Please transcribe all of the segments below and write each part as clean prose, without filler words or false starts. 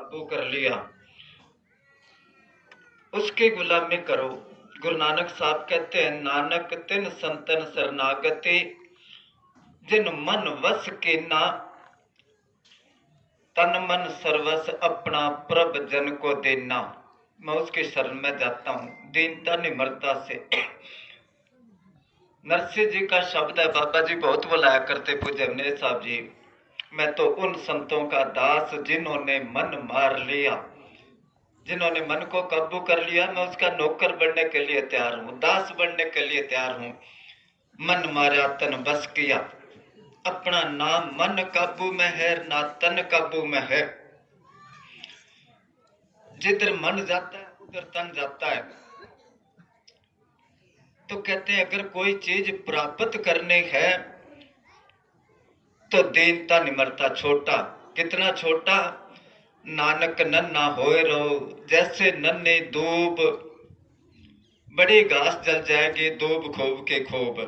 काबू कर लिया, उसकी गुलामी करो। गुरु नानक साहब कहते हैं, नानक तिन संतन शरणागति, जिन मन वस के ना, तन मन सर्वस अपना प्रभ जन को देना। मैं उसकी शरण में जाता हूँ दीनता निमरता से। नरसिंह जी का शब्द है, बाबा जी बहुत बुलाया करते पूज्य अवनेश साहब जी। मैं तो उन संतों का दास जिन्होंने मन मार लिया, जिन्होंने मन को काबू कर लिया। मैं उसका नौकर बनने के लिए तैयार हूँ, दास बनने के लिए तैयार हूँ। मन मारा तन बस किया, अपना नाम मन काबू में है ना तन काबू में है। जिधर मन जाता है उधर तन जाता है। तो कहते हैं अगर कोई चीज प्राप्त करनी है तो दीनता निमरता छोटा। कितना छोटा? नानक नन्ना होए रहो, जैसे नन्हे दूब, बड़ी घास जल जाएगी दूब खूब के खूब।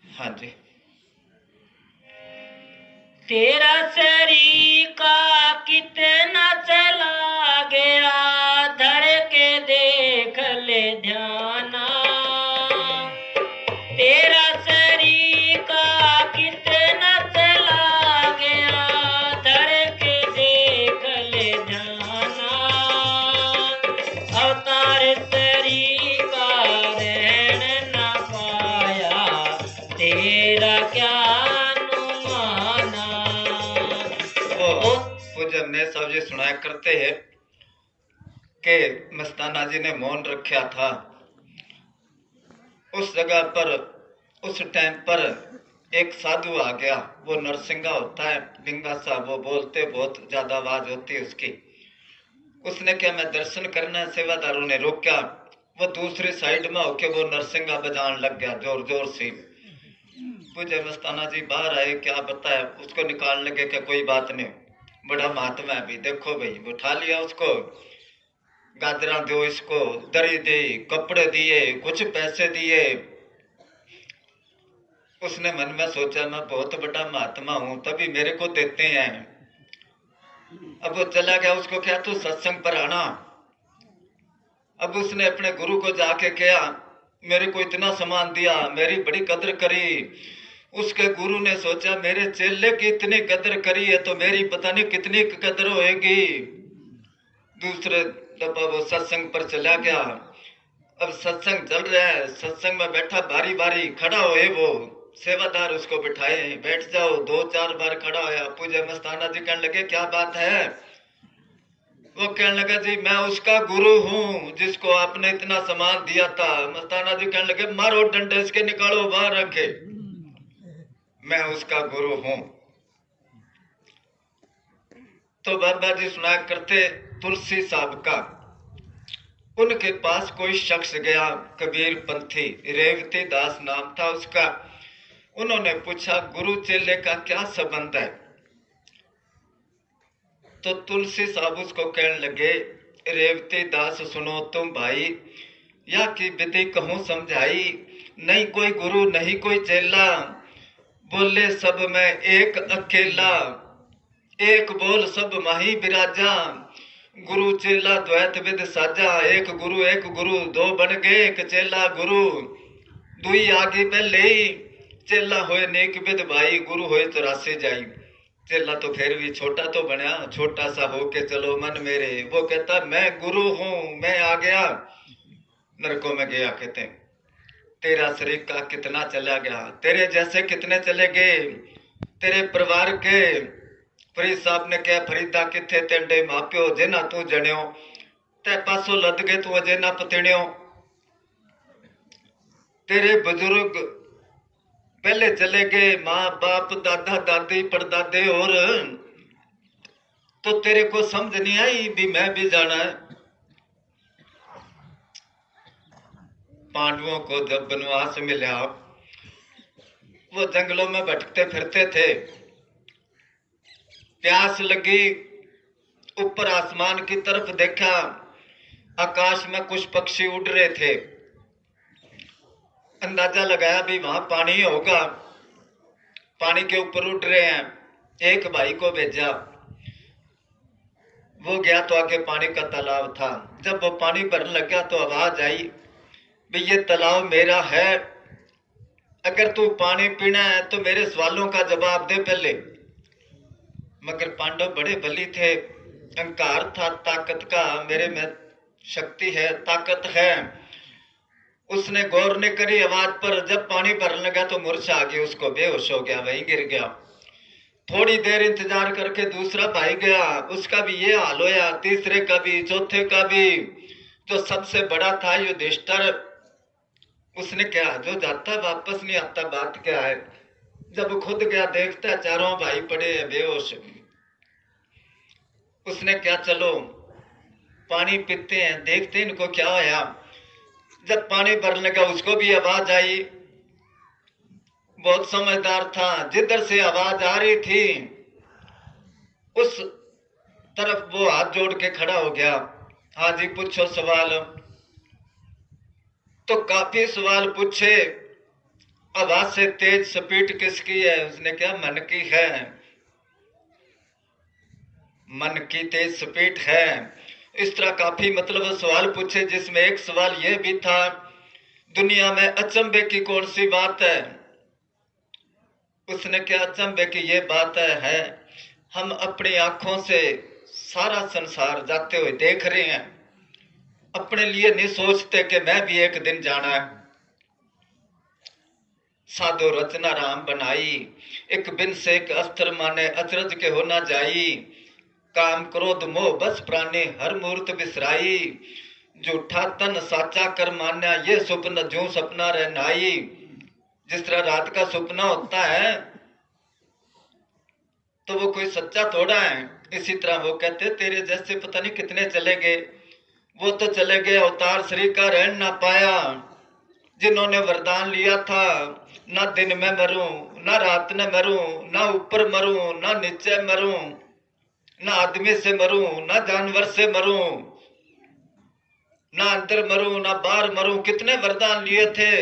हाँ जी। तेरा सरीका कितना चला गया, धड़ के देख ले ध्याना। तेरा सरीका कितना चला गया, धड़ के देख ले ध्याना। अवतार सरीका रहन ना पाया, तेरा क्या साहब जी सुनाया करते हैं कि मस्ताना जी ने मौन रखा था। उस जगह पर उस टाइम पर एक साधु आ गया, वो नरसिंगा होता है, बिंगा सा, वो बोलते बहुत ज्यादा आवाज होती है उसकी। उसने क्या, मैं दर्शन करना है, सेवादारों ने रोका। वो दूसरी साइड में होके वो नरसिंगा बजान लग गया जोर जोर से। पूज्य मस्ताना जी बाहर आए, क्या बताया, उसको निकालने के क्या, कोई बात नहीं, बड़ा महात्मा है भी, देखो भाई। उठा लिया उसको, गाजरा दो इसको, दरी दी, कपड़े दिए, कुछ पैसे दिए। उसने मन में सोचा मैं बहुत बड़ा महात्मा हूं तभी मेरे को देते हैं। अब वो चला गया, उसको क्या तू सत्संग पर आना। अब उसने अपने गुरु को जाके कहा, मेरे को इतना सामान दिया, मेरी बड़ी कदर करी। उसके गुरु ने सोचा मेरे चेले की इतनी कदर करी है तो मेरी पता नहीं कितनी कदर होएगी। दूसरे दफा वो सत्संग पर चला गया। अब सत्संग चल रहा है, सत्संग में बैठा, बारी बारी खड़ा होए वो सेवादार उसको बिठाए, बैठ जाओ। 2-4 बार खड़ा होया। पूज्य मस्ताना जी कहने लगे क्या बात है? वो कहने लगा जी मैं उसका गुरु हूँ जिसको आपने इतना सामान दिया था। मस्ताना जी कहने लगे मारो डंडे इसके, निकालो बाहर रखे, मैं उसका गुरु हूँ। तो बाबा जी सुनाया करते तुलसी साहब का, उनके पास कोई शख्स गया, कबीर पंथी, रेवती दास नाम था उसका। उन्होंने पूछा गुरु चेले का क्या संबंध है? तो तुलसी साहब उसको कहने लगे, रेवती दास सुनो तुम भाई, या की विधि कहूं समझाई। नहीं कोई गुरु नहीं कोई चेला, बोले सब में एक अकेला। एक बोल सब माही विराजा, गुरु चेला द्वैत विद साजा। एक गुरु दो बन गए, एक चेला गुरु दुई आगे पहले। चेला होए नेक विद भाई, गुरु होए 84 जाई। चेला तो फिर भी छोटा तो बनया, छोटा सा हो के चलो मन मेरे। वो कहता मैं गुरु हूं, मैं आ गया नरकों में गया। कहते तेरा शरीर का कितना चला गया, तेरे जैसे कितने चले गए। तेरे परिवार के फरीद साहब ने कहा फरीदा किथे तेंडे माप्यो जेना तू जण्यो, ते पासों लद गए तू अजे ना पतिण्यो। तेरे बुजुर्ग पहले चले गए, माँ बाप दादा दादी परदादे, और तो तेरे को समझ नहीं आई भी मैं भी जाना है। पांडवों को जब वनवास मिला, वो जंगलों में भटकते फिरते थे, प्यास लगी, ऊपर आसमान की तरफ देखा, आकाश में कुछ पक्षी उड़ रहे थे। अंदाजा लगाया भी वहां पानी होगा, पानी के ऊपर उड़ रहे हैं। एक भाई को भेजा, वो गया तो आगे पानी का तालाब था। जब वो पानी भरने लगा तो आवाज आई, भाई ये तालाब मेरा है, अगर तू पानी पीना है तो मेरे सवालों का जवाब दे पहले। मगर पांडव बड़े बली थे, अहंकार था ताकत का, मेरे में शक्ति है, ताकत है। उसने गौर नहीं करी आवाज पर। जब पानी भरने लगा तो मूर्छा आ गई, उसको बेहोश हो गया, वहीं गिर गया। थोड़ी देर इंतजार करके दूसरा भाई गया, उसका भी ये हाल होया, तीसरे का भी, चौथे का भी। जो सबसे बड़ा था युधिष्ठिर, उसने क्या, जो जाता वापस नहीं आता, बात क्या है। जब खुद गया देखता चारों भाई पड़े हैं बेहोश। उसने क्या, चलो पानी पीते हैं, देखते इनको क्या होया। जब पानी भरने लगा उसको भी आवाज आई, बहुत समझदार था, जिधर से आवाज आ रही थी उस तरफ वो हाथ जोड़ के खड़ा हो गया। हाँ जी पूछो सवाल। तो काफी सवाल पूछे, आवाज से तेज स्पीड किसकी है। उसने क्या, मन की है, मन की तेज स्पीड है। इस तरह काफी मतलब सवाल पूछे, जिसमें एक सवाल यह भी था, दुनिया में अचंभे की कौन सी बात है। उसने क्या, अचंभे की ये बात है हम अपनी आंखों से सारा संसार जाते हुए देख रहे हैं, अपने लिए नहीं सोचते कि मैं भी एक दिन जाना है। साधो रचना राम बनाई, एक बिन से एक अस्त्र माने, अचरज के होना जाई। काम क्रोध मोह बस प्राणे, हर मूर्त बिसराई। झूठा तन साचा कर मान्या, ये स्वप्न जो सपना रहनाई। जिस तरह रात का सपना होता है तो वो कोई सच्चा थोड़ा है, इसी तरह वो कहते तेरे जैसे पता नहीं कितने चले गए, वो तो चले गए, अवतार श्री का रहन ना पाया। जिन्होंने वरदान लिया था, ना दिन में मरूं, ना रात में मरूं, ना ऊपर मरूं, ना नीचे मरूं, ना आदमी से मरूं, ना जानवर से मरूं, ना अंदर मरूं, ना बाहर मरूं, कितने वरदान लिए थे।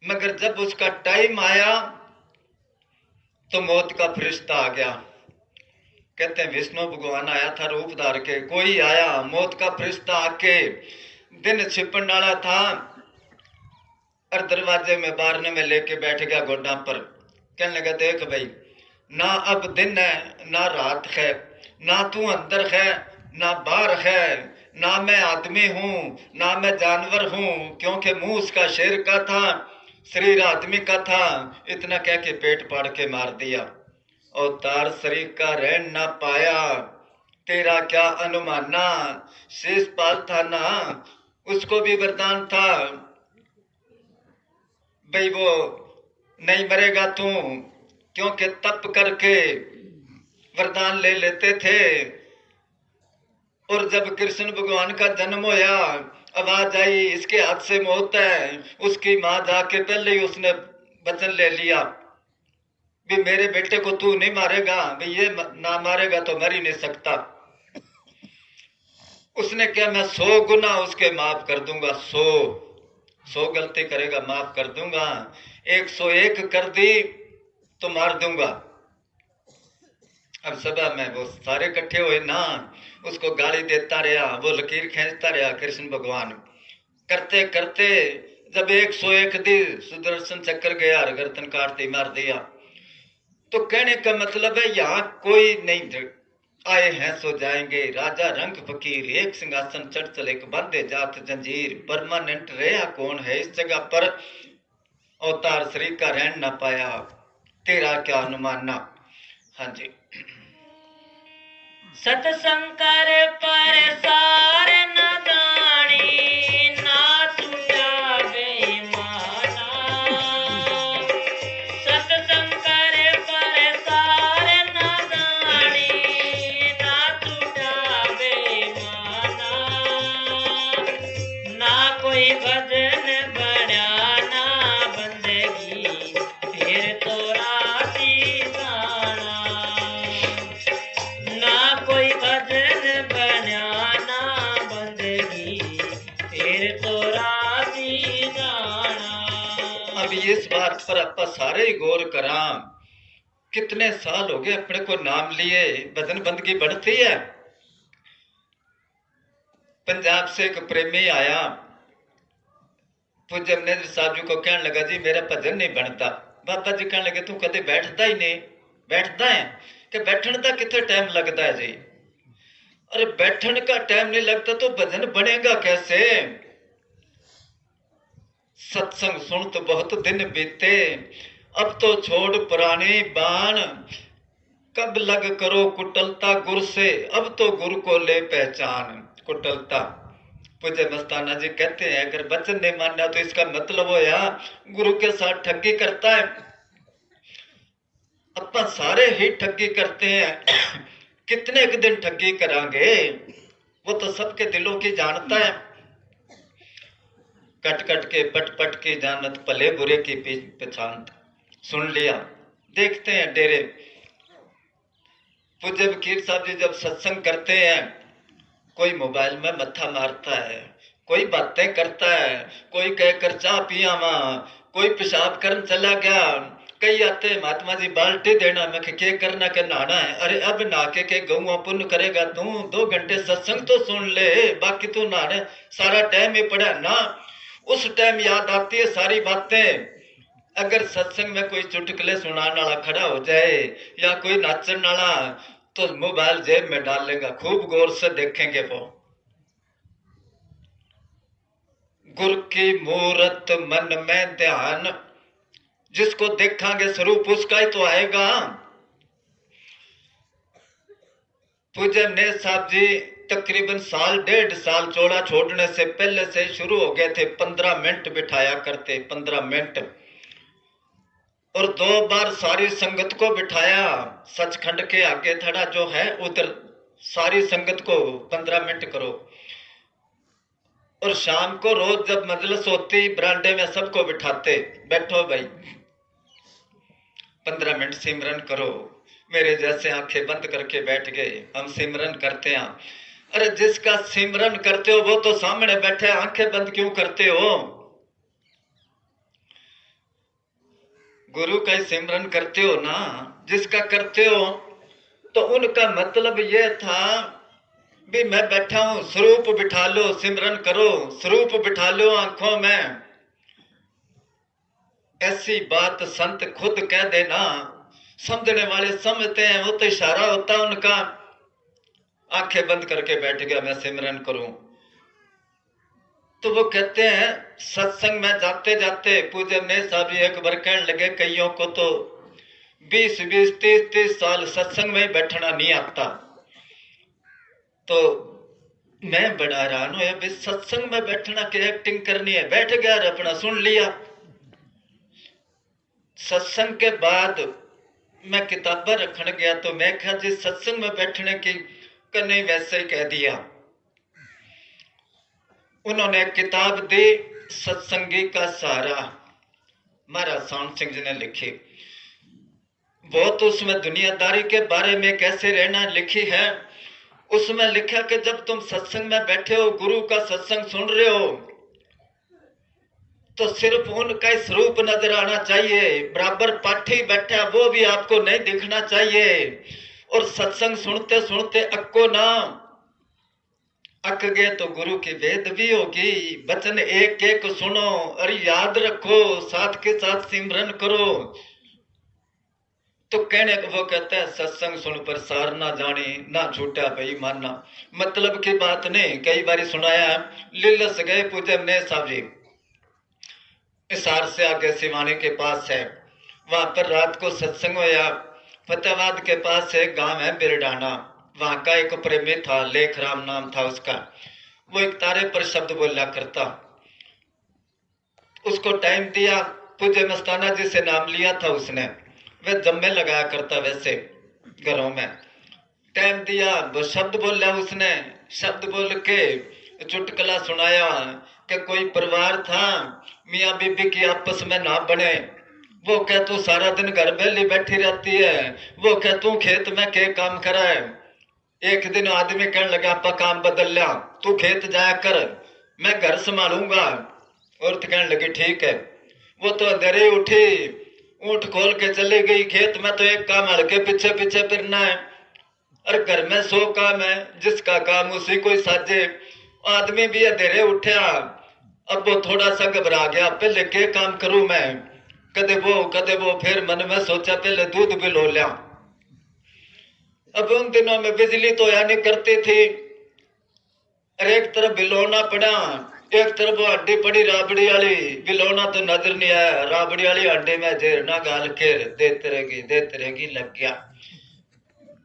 मगर जब उसका टाइम आया तो मौत का फरिश्ता आ गया। कहते हैं विष्णु भगवान आया था रूप धार के, कोई आया, मौत का फरिश्ता आके दिन छिपन वाला था और दरवाजे में बारने में लेके बैठ गया गोडा पर। कहने लगा देख भाई, ना अब दिन है ना रात है, ना तू अंदर है ना बाहर है, ना मैं आदमी हूं ना मैं जानवर हूं, क्योंकि मुंह उसका शेर का था, शरीर आदमी का था। इतना कह के पेट फाड़ के मार दिया। अवतार शरीर का रहन ना पाया, तेरा क्या अनुमाना। शेषपाल था ना, उसको भी वरदान था, भाई वो नहीं मरेगा तू, क्योंकि तप करके वरदान ले लेते थे। और जब कृष्ण भगवान का जन्म होया, आवाज आई इसके हाथ से मौत है, उसकी मां जाके पहले ही उसने वचन ले लिया भी मेरे बेटे को तू नहीं मारेगा, भाई ये ना मारेगा तो मर ही नहीं सकता। उसने क्या, मैं 100 गुना उसके माफ कर दूंगा, 100 गलती करेगा माफ कर दूंगा, 101 कर दी तो मार दूंगा। अब सभा में वो सारे इकट्ठे हुए ना, उसको गाली देता रहा, वो लकीर खींचता रहा कृष्ण भगवान। करते करते जब 101 दी, सुदर्शन चक्कर गया और गर्दन काटते मार दिया। तो कहने का मतलब है यहाँ कोई नहीं, आए हैं सो जाएंगे, राजा रंग फकीर, एक सिंहासन चढ़ चले, बांधे जात जंजीर, परमानेंट रहा कौन है इस जगह पर। अवतार श्री का रहन ना पाया, तेरा क्या अनुमाना। हाँ जी। सतसंकर पर सार न जानी, ना छूटा बेईमाना। सतसंकर पर सार न जानी, ना छूटा बेईमाना। ना कोई भजन बड़ा ना बंदगी, फिर तो राती जाना। ना कोई भजन बनाना बंदगी, फिर तो राती जाना। अब इस बात पर आप सारे ही गौर करा कितने साल हो गए अपने को नाम लिए, भजन बंदगी बढ़ती है। पंजाब से एक प्रेमी आया, पूज्य मनेंद्र साहब जी को कहने लगा, जी मेरा भजन नहीं बनता। बाबा जी कहने लगे, तू कदे बैठता ही नहीं। बैठता है कि बैठने का कितने टाइम लगता है जी। अरे बैठने का टाइम नहीं लगता तो भजन बनेगा कैसे। सत्संग सुन तो बहुत दिन बीते, अब तो छोड़ पुरानी बाण, कब लग करो कुटलता गुर से, अब तो गुरु को ले पहचान। कुटलता, पूज्य मस्ताना जी कहते हैं, अगर वचन नहीं मानना तो इसका मतलब हो या गुरु के साथ ठगी करता है। अपन सारे ही ठगी करते हैं, कितने एक दिन ठगी करांगे, वो तो सबके दिलों की जानता है। कट कट के पट पट की जानत, भले बुरे की पहचान। सुन लिया। देखते हैं डेरे, पूज्य वकील साहब जी जब सत्संग करते हैं, कोई मोबाइल में मत्था मारता है, कोई बातें करता है, कोई कहकर चाह पिया वहां, कोई पेशाब करन चला गया। कई आते महात्मा जी बाल्टी देना, मैं के करना के नहाना है। अरे अब नहा के गौआ पुण्य करेगा तू, 2 घंटे सत्संग तो सुन ले, बाकी तू नहाने सारा टाइम ही पड़ा ना। उस टाइम याद आती है सारी बातें। अगर सत्संग में कोई चुटकुले सुनाने वाला खड़ा हो जाए या कोई नाचने वाला, तो मोबाइल जेब में डाल लेगा, खूब गौर से देखेंगे वो। गुरु की मूरत मन में ध्यान, जिसको देखांगे स्वरूप उसका ही तो आएगा। पूज्य ने साहब जी तकरीबन 1.5 साल चौड़ा छोड़ने से पहले से शुरू हो गए थे। 15 मिनट बिठाया करते, 15 मिनट, और 2 बार सारी संगत को बिठाया। सचखंड के आगे थड़ा जो है उधर सारी संगत को 15 मिनट करो, और शाम को रोज जब मजलिस होती बरांडे में सबको बिठाते, बैठो भाई 15 मिनट सिमरन करो। मेरे जैसे आंखें बंद करके बैठ गए, हम सिमरन करते हैं। अरे जिसका सिमरन करते हो वो तो सामने बैठे, आंखें बंद क्यों करते हो। गुरु का ही सिमरन करते हो ना, जिसका करते हो। तो उनका मतलब ये था भी मैं बैठा हूं, स्वरूप बिठा लो, सिमरन करो, स्वरूप बिठा लो आंखों में। ऐसी बात संत खुद कह देना, समझने वाले समझते हैं, वो तो इशारा होता है उनका। आंखें बंद करके बैठ गया, मैं सिमरन करूं। तो वो कहते हैं सत्संग में जाते जाते पूज्य ने साहब जी एक बार कहने लगे, कईयों को तो 20-20, 30-30 साल सत्संग में बैठना नहीं आता। तो मैं बड़ा हैरान हुआ, भाई सत्संग में बैठना की एक्टिंग करनी है। बैठ गया और अपना सुन लिया। सत्संग के बाद मैं किताबें रखने गया तो मैं कहा जी सत्संग में बैठने की नहीं, वैसे ही कह दिया। उन्होंने एक किताब दी, सत्संगी का सहारा, महाराज सांड सिंह जी ने लिखी। बहुत उसमें दुनियादारी के बारे में कैसे रहना लिखी है। उसमें लिखा कि जब तुम सत्संग में बैठे हो, गुरु का सत्संग सुन रहे हो, तो सिर्फ उनका ही स्वरूप नजर आना चाहिए। बराबर पाठी बैठा वो भी आपको नहीं दिखना चाहिए। और सत्संग सुनते सुनते अक्को ना, अक गए तो गुरु की वेद भी होगी। वचन एक एक सुनो और याद रखो, साथ के साथ सिमरन करो। तो कहने को वो कहता है सत्संग सुन पर सार ना जानी, ना छूटा भाई मानना। मतलब की बात नहीं, कई बार सुनाया। लिलस गए पूज्य ने साहब जी, हिसार से आगे सिवानी के पास है, वहां पर रात को सत्संग होया। फतेहाबाद के पास एक गांव है बिरडाना, वहां का एक प्रेमी था, लेख राम नाम था उसका। वो एक तारे पर शब्द बोला करता। उसको टाइम दिया, पूज्य मस्ताना जी से नाम लिया था उसने, वह जम्मे लगाया करता वैसे घरों में। टाइम दिया, वो शब्द बोला उसने। शब्द बोल के चुटकुला सुनाया कि कोई परिवार था, मियाँ बीबी की आपस में ना बने। वो कह तू सारा दिन घर बेली बैठी रहती है, वो कह तू खेत में के काम कराए। एक दिन आदमी कहने लगा आपका काम बदल लिया, तू खेत जाया कर, मैं घर संभालूंगा। औरत कहने लगी ठीक है। वो तो अंधेरे उठी, ऊँट खोल के चली गई। खेत में तो एक काम हड़के पीछे पीछे फिरना है, और घर में 100 काम है, जिसका काम उसी को साजे। आदमी भी अंधेरे उठा, अब वो थोड़ा सा घबरा गया, पहले के काम करूं मैं, कदे वो। फिर मन में सोचा पहले दूध भी लो लिया। अब उन दिनों में बिजली तो या नहीं करती थी, और एक तरफ बिलोना पड़ा, एक तरफ वो हड्डी पड़ी राबड़ी वाली। बिलोना तो नजर नहीं आया, राबड़ी वाली हड्डी में झेरना गाल के देते रहेगी लग गया।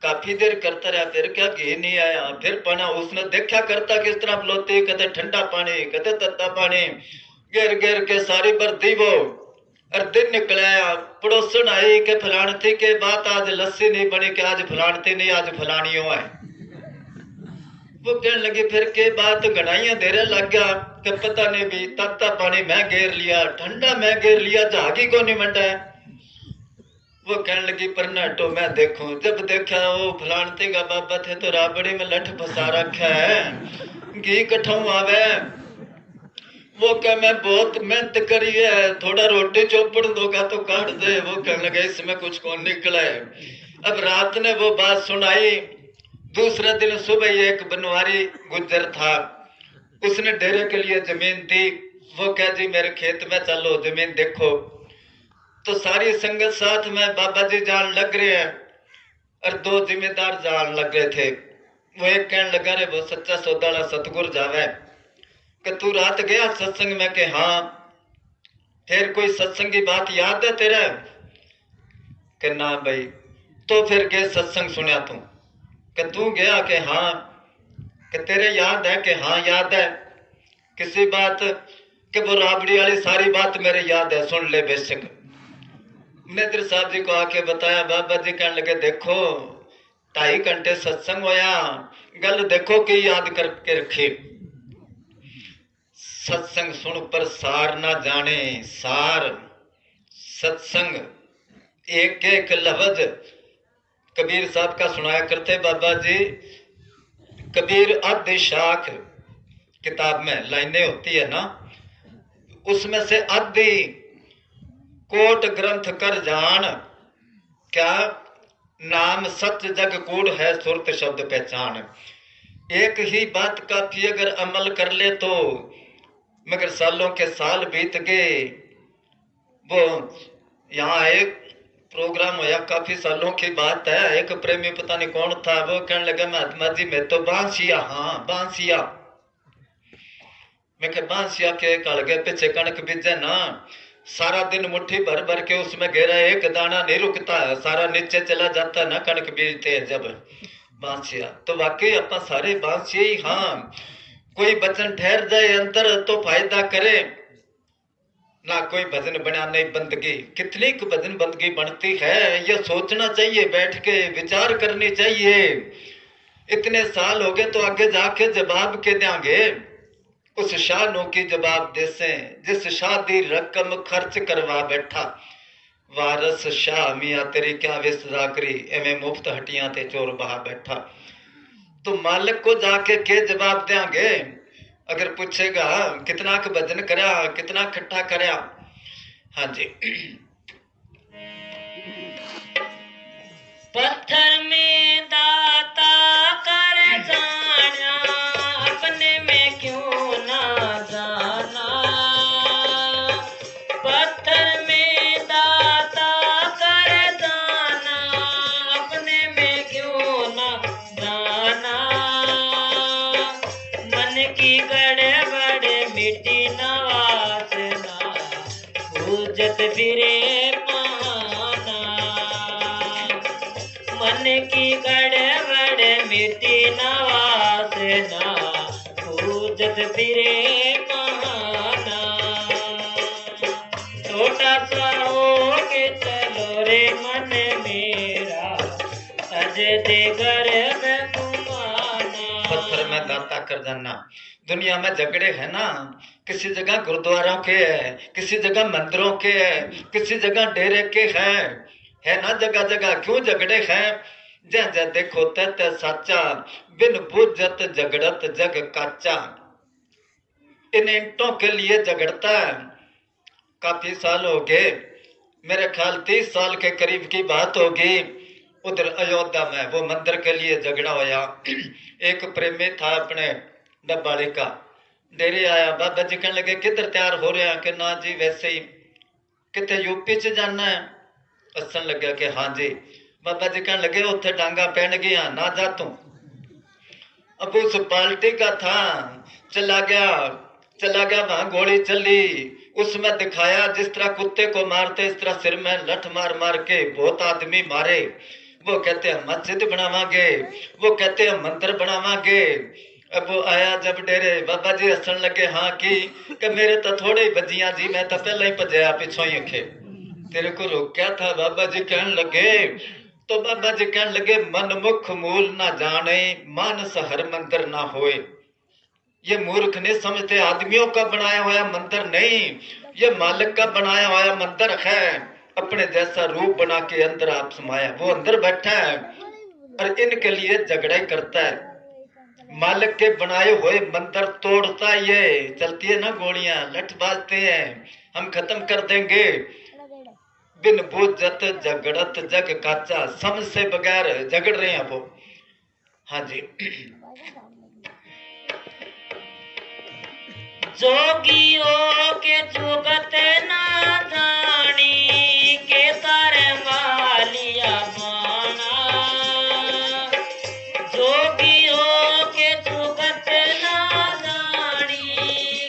काफी देर करता रहा, फिर क्या घी नहीं आया। फिर पाना उसने देखा करता किस तरह बलोती, कदे ठंडा पानी कदे तत्ता पानी, घेर घेर के सारी भरती वो। और दिन निकलाया, पड़ोसन आई के फलानती के बात आज लस्सी नहीं बनी, के आज फलानती नहीं आज फलानियों है। वो कहने लगी फिर के बात गणाइया देरे लग गया, कि पता नहीं भी तत्ता पानी मैं घेर लिया, ठंडा मैं घेर लिया, जागी को नहीं मंडा है। वो कहने लगी पर नटो मैं देखूं। जब देखा वो फलानते का बाबा थे तो राबड़ी में लठ फंसा रखा है, घी कठाऊ आवे। वो कह मैं बहुत मेहनत करी है, थोड़ा रोटी चौपड़ दोगा तो काट दे। वो कहने लगे इसमें कुछ कौन निकला है। अब रात ने वो बात सुनाई। दूसरे दिन सुबह एक बनवारी गुजर था, उसने डेरे के लिए जमीन दी। वो कह जी मेरे खेत में चलो जमीन देखो। तो सारी संगत साथ में बाबा जी जान लग रहे हैं, और 2 जिम्मेदार जान लग रहे थे। वो एक कहने लगा रे वो सच्चा सौदाला सतगुर जावे, कि तू रात गया सत्संग में, के हाँ। फिर कोई सत्संग की बात याद है तेरे, कि ना भाई। तो फिर के सत्संग सुना तू, कि तू गया, के हाँ। कि तेरे याद है, के हाँ याद है। किसी बात, कि वो राबड़ी वाली सारी बात मेरे याद है, सुन ले बेशक। मैनेजर साहब जी को आके बताया। बाबा जी कहने लगे देखो 2.5 घंटे सत्संग होया, गल देखो कि याद करके रखी। सत्संग सुन पर सार ना जाने सार, सत्संग एक एक लफ्ज कबीर साहब का सुनाया करते बाबा जी। कबीर आधे शाख किताब में लाइनें होती है ना, उसमें से आधी कोट ग्रंथ कर जान, क्या नाम सच जग कूड़ है सुरत शब्द पहचान। एक ही बात काफी अगर अमल कर ले तो, मगर सालों के साल बीत गए। वो यहाँ एक प्रोग्राम होया, काफी सालों की बात है। एक प्रेमी पता नहीं कौन था, वो कहने लगा महात्मा जी मैं तो बांसिया, हाँ बांसिया। मैं बांसिया के कल गए पीछे कणक बीजे ना, सारा दिन मुट्ठी भर भर के उसमें घेरा, एक दाना नहीं रुकता, सारा नीचे चला जाता ना कणक बीजते हैं जब। बांसिया तो वाकई अपना सारे बांसिया ही। हाँ कोई वचन ठहर जाए अंतर तो फायदा करे ना, कोई भजन बनाने बंदगी। कितनी भजन बंदगी बनती है, ये सोचना चाहिए, बैठ के विचार करनी चाहिए। इतने साल हो गए तो आगे जाके जवाब के देंगे उस शाह नो की जवाब देसे, जिस शादी रकम खर्च करवा बैठा। वारस शाह मियाँ तेरी क्या विस्ताकरी, एवं मुफ्त हटियां ते चोर बहा बैठा। तो मालिक को जाके के जवाब देंगे। अगर पूछेगा कितना का भजन करया, कितना इकट्ठा करया। हाँ जी। पत्थर में दाता कर जाना, अपने में क्यों ना जाना। पत्थर में दाता कर जाना, अपने में क्यों ना जाना। मन की गड़बड़ मिट्टी न वासना, पूजत फिरे मन की गड़बड़ मिट्टी न वासना, पूजत फिरे महाना। छोटा सा हो के चलो रे मन मेरा, सज दे गर्भ घुमाना। पत्थर में दाता कर जाना। दुनिया में झगड़े है ना, किसी जगह गुरुद्वारों के है, किसी जगह मंदिरों के है, किसी जगह डेरे के है ना, जगह जगह क्यों झगड़े हैं। जह जह देखो तत साचा, बिन बुझत झगड़त जग काचा। इन ईंटों के लिए झगड़ता है। काफी साल हो गए मेरे ख्याल 30 साल के करीब की बात होगी। उधर अयोध्या में वो मंदिर के लिए झगड़ा होया। एक प्रेमी था अपने डब्बाड़ी का, डेरे आया, बाबा जी कहने लगे किधर तैयार हो रहे हैं? कि ना जी वैसे ही। कितने यूपी से जाना है? हसन लगे कि हाँ जी। बाबा जी कहने लगे उत्थे डांगा पहन गया, ना जा तू। अब उस पार्टी का था, चला गया वहां गोली चली। उसमें दिखाया जिस तरह कुत्ते को मारते इस तरह सिर में लठ मार मार के बहुत आदमी मारे। वो कहते हैं मस्जिद बनावांगे, वो कहते हैं मंदिर बनावांगे। अब वो आया जब डेरे, बाबा जी हसन लगे हाँ कि मेरे तो थोड़े ही बजियां जी, मैं तो पहले ही भजया पिछों ही अखे तेरे को रोक्या था। बाबा जी कहने लगे, तो बाबा जी कहने लगे मन मुख मूल ना जाने, मानस हर मंदिर ना होए। ये मूर्ख नहीं समझते आदमियों का बनाया हुआ मंदिर नहीं, ये मालिक का बनाया हुआ मंदिर है। अपने जैसा रूप बना के अंदर आप समाया, वो अंदर बैठा है और इनके लिए झगड़ा ही करता है। मालिक के बनाए हुए मंदिर तोड़ता, ये चलती है ना गोलियां, लठ बाजते हैं, हम खत्म कर देंगे। बिन बूझत झगड़त जग काचा, समझ से बगैर झगड़ रहे हैं वो। हाँ जी। जोगियों के जुगत ना जानी, के तारे मालिया बाना। जोगियों के जुगत ना जानी,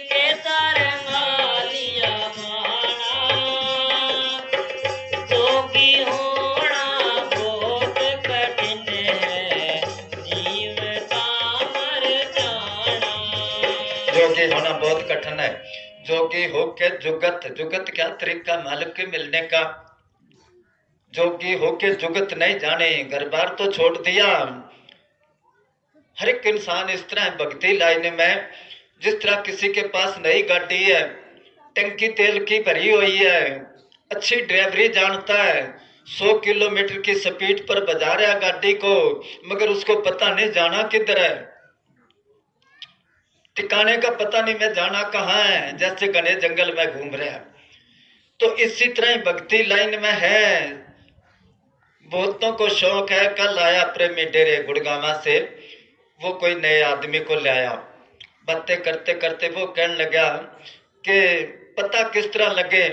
के तारे मालिया बाना। जोगी होना बहुत कठिन है, जीव का मर जाना। जोगी होना बहुत कठिन है। जोगी होके जुगत, जुगत क्या तरीका मालिक के मिलने का। जोगी होके जुगत नहीं जाने, घर बार तो छोड़ दिया। हर एक इंसान इस तरह भक्ति लाइन में, जिस तरह किसी के पास नई गाड़ी है, टंकी तेल की भरी हुई है, अच्छी ड्राइवरी जानता है, 100 किलोमीटर की स्पीड पर बजा रहा है गाड़ी को, मगर उसको पता नहीं जाना किधर है, ठिकाने का पता नहीं मैं जाना कहाँ है, जैसे घने जंगल में घूम रहा है। तो इसी तरह ही भक्ति लाइन में है। बहुतों को शौक है। कल आया प्रेमी डेरे गुड़गावा से, वो कोई नए आदमी को लाया। बातें करते करते वो कहने लगा कि पता किस तरह लगे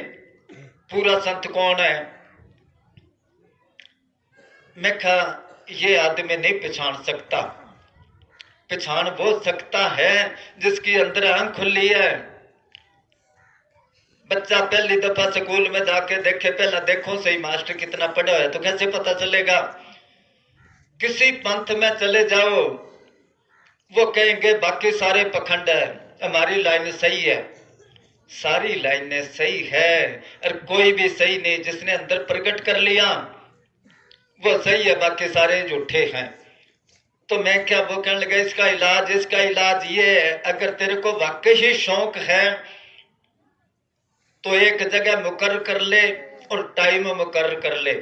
पूरा संत कौन है। मैं कहा ये आदमी नहीं पहचान सकता। पहचान वो सकता है जिसकी अंदर आंख खुली है। बच्चा पहली दफा स्कूल में जाके देखे, पहला देखो सही मास्टर कितना पढ़ा है, तो कैसे पता चलेगा। किसी पंथ में चले जाओ, वो कहेंगे बाकी सारे पखंड है, हमारी लाइन सही है। सारी लाइनें सही है और कोई भी सही नहीं। जिसने अंदर प्रकट कर लिया वो सही है, बाकी सारे झूठे हैं। तो मैं क्या, वो कहने लगा इसका इलाज ये है, अगर तेरे को वाकई ही शौक है तो एक जगह मुकर्रर कर ले और टाइम मुकर्रर कर ले।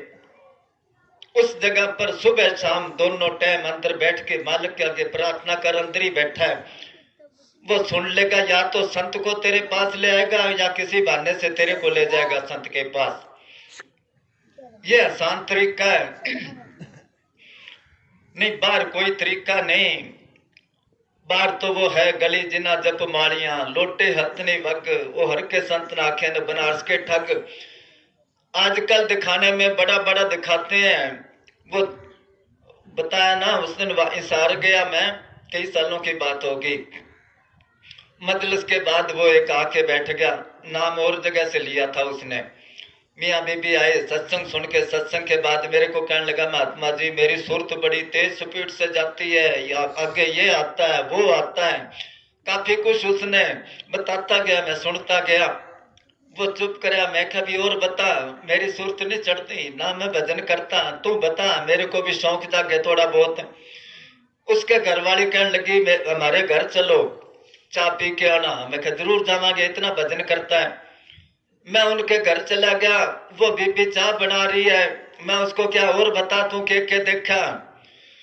उस जगह पर सुबह शाम दोनों टाइम अंदर बैठ के मालिक के आगे प्रार्थना कर। अंदर ही बैठा है, वो सुन लेगा। या तो संत को तेरे पास ले आएगा या किसी बहाने से तेरे को ले जाएगा संत के पास। ये आसान तरीका है। नहीं, बाहर कोई तरीका नहीं। बाहर तो वो है गली जिना जप माड़ियां, लोटे हथनी वग, वो हर के संत नाखे न बनारस के ठग। आजकल दिखाने में बड़ा बड़ा दिखाते हैं। वो बताया ना उस दिन इसार गया मैं, कई सालों की बात होगी। मजलिस के बाद वो एक आके बैठ गया, नाम और जगह से लिया था उसने। मियाँ बीबी आए, सत्संग सुन के, सत्संग के बाद मेरे को कहने लगा महात्मा जी मेरी सुरत बड़ी तेज स्पीड से जाती है, या आगे ये आता है वो आता है। काफी कुछ उसने बताता गया, मैं सुनता गया। वो चुप कराया। मैं कहा भी और बता, मेरी सुरत नहीं चढ़ती ना, मैं भजन करता, तू बता, मेरे को भी शौक जागे थोड़ा बहुत। उसके घर वाली कहने लगी हमारे घर चलो, चाय पी के आना। मैं कहा जरूर जावांगे, इतना भजन करता है। मैं उनके घर चला गया, वो बीबी चाय बना रही है। मैं उसको क्या और बता तू के देखा।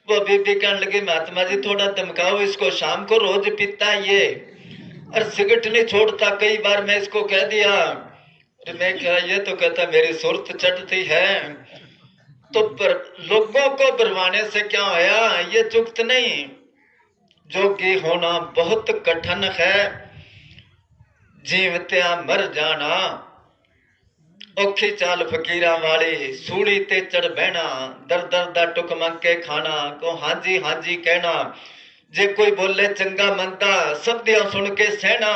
वो बीबी कहने लगी महात्मा जी थोड़ा धमकाओ इसको, शाम को रोज पीता है ये और सिगरेट नहीं छोड़ता। कई बार मैं इसको कह दिया मैं क्या, ये तो कहता मेरी सुरत चढ़ती है, तो पर लोगों को बरवाने से क्या होया, ये चुकत नहीं। जोगी होना बहुत कठिन है, जीवत्या मर जाना औखी चाल फकीरा वाली, सूली ते चढ़ बहना, दर दर दा टुक मंग के खाना, को हाजी हाजी कहना, जे कोई बोले चंगा मंदा सब दिया सुन के सहना,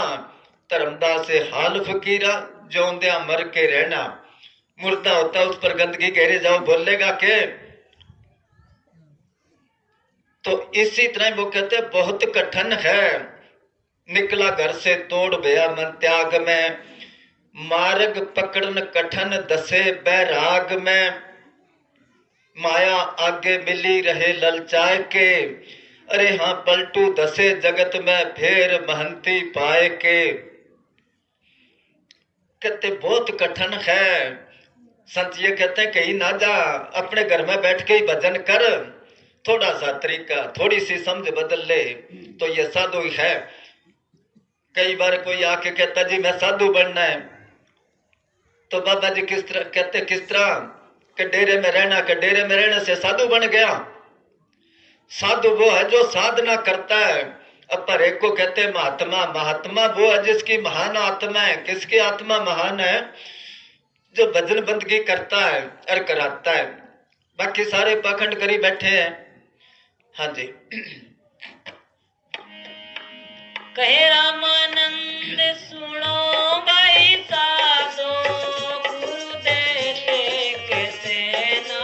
धर्मदा से हाल फकीरा जोंदिया मर के रहना। मुर्दा होता उस पर गंदगी घेरे जाओ, बोलेगा के। तो इसी तरह वो कहते बहुत कठिन है, निकला घर से तोड़ भया मन त्याग में, मार्ग पकड़न कठिन दसे बैराग में, माया आगे मिली रहे ललचाए के, अरे हाँ पलटू दसे जगत में फेर महंती पाए के। कहते बहुत कठिन है। संत ये कहते हैं कहीं ना जा, अपने घर में बैठ के ही भजन कर, थोड़ा सा तरीका थोड़ी सी समझ बदल ले तो ये साधु ही है। कई बार कोई आके कहता जी मैं साधु बनना है, तो बाबा जी किस तरह कहते, किस तरह के डेरे में रहना, के डेरे में रहने से साधु बन गया। साधु वो है जो साधना करता है। अब पर एक को कहते हैं महात्मा, महात्मा वो है जिसकी महान आत्मा है। किसकी आत्मा महान है? जो भजन बंदगी करता है और कराता है। बाकी सारे पाखंड करी बैठे हैं। हाँ जी। कहे रामानंद सुनो भाई साधो, गुरु देते कैसे ना।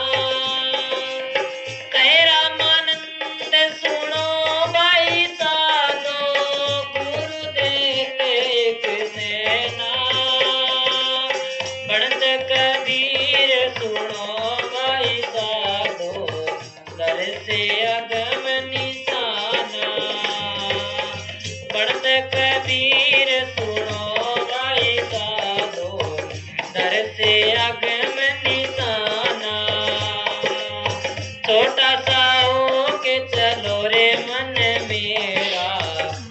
कहे रामानंद सुनो भाई साधो, गुरु देते कैसे ना। पढ़त कबीर सुनो भाई साधो, दर से अगम निशाना। पढ़त कबीर सुनो भाई साधो, दर से अगम निशाना। छोटा सा हो के चलो रे मन मेरा,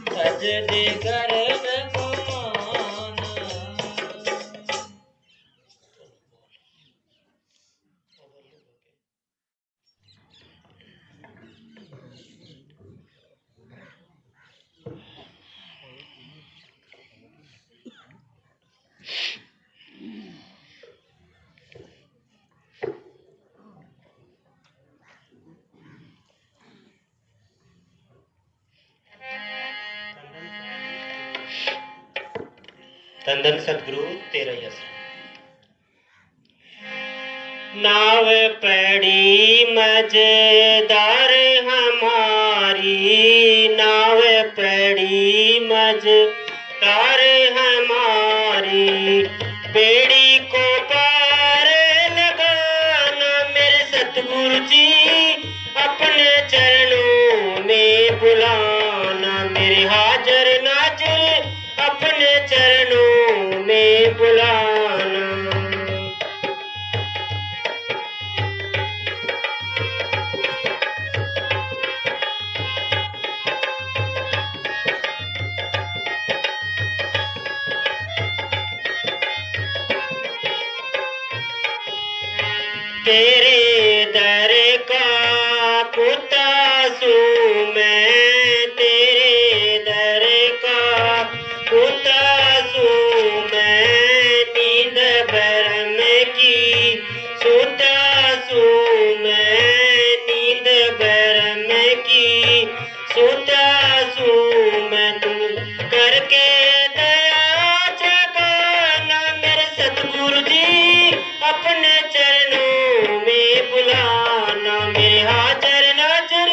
भज दे गर्भ गुमाना। धन सतगुरु तेरा यश। नाव पड़ी मजेदार हमारी, नाव पड़ी मजेदार हमारी। बेड़ी को पार लगाना मेरे सतगुरु जी, अपने चरणों में बुलाना। मेरे हाजर नाजर अपने चरणों में बुलाना। तेरे दर का पुतासू मैं, तेरे दर का पुतासू मैं। नींद भरम की सुतासू मैं, नींद भरम की सुतासू मैं। तुम करके दया जगाना मेरे सतगुरु जी, अपने चरणों में बुलाना। मेरे हाजर नाजर।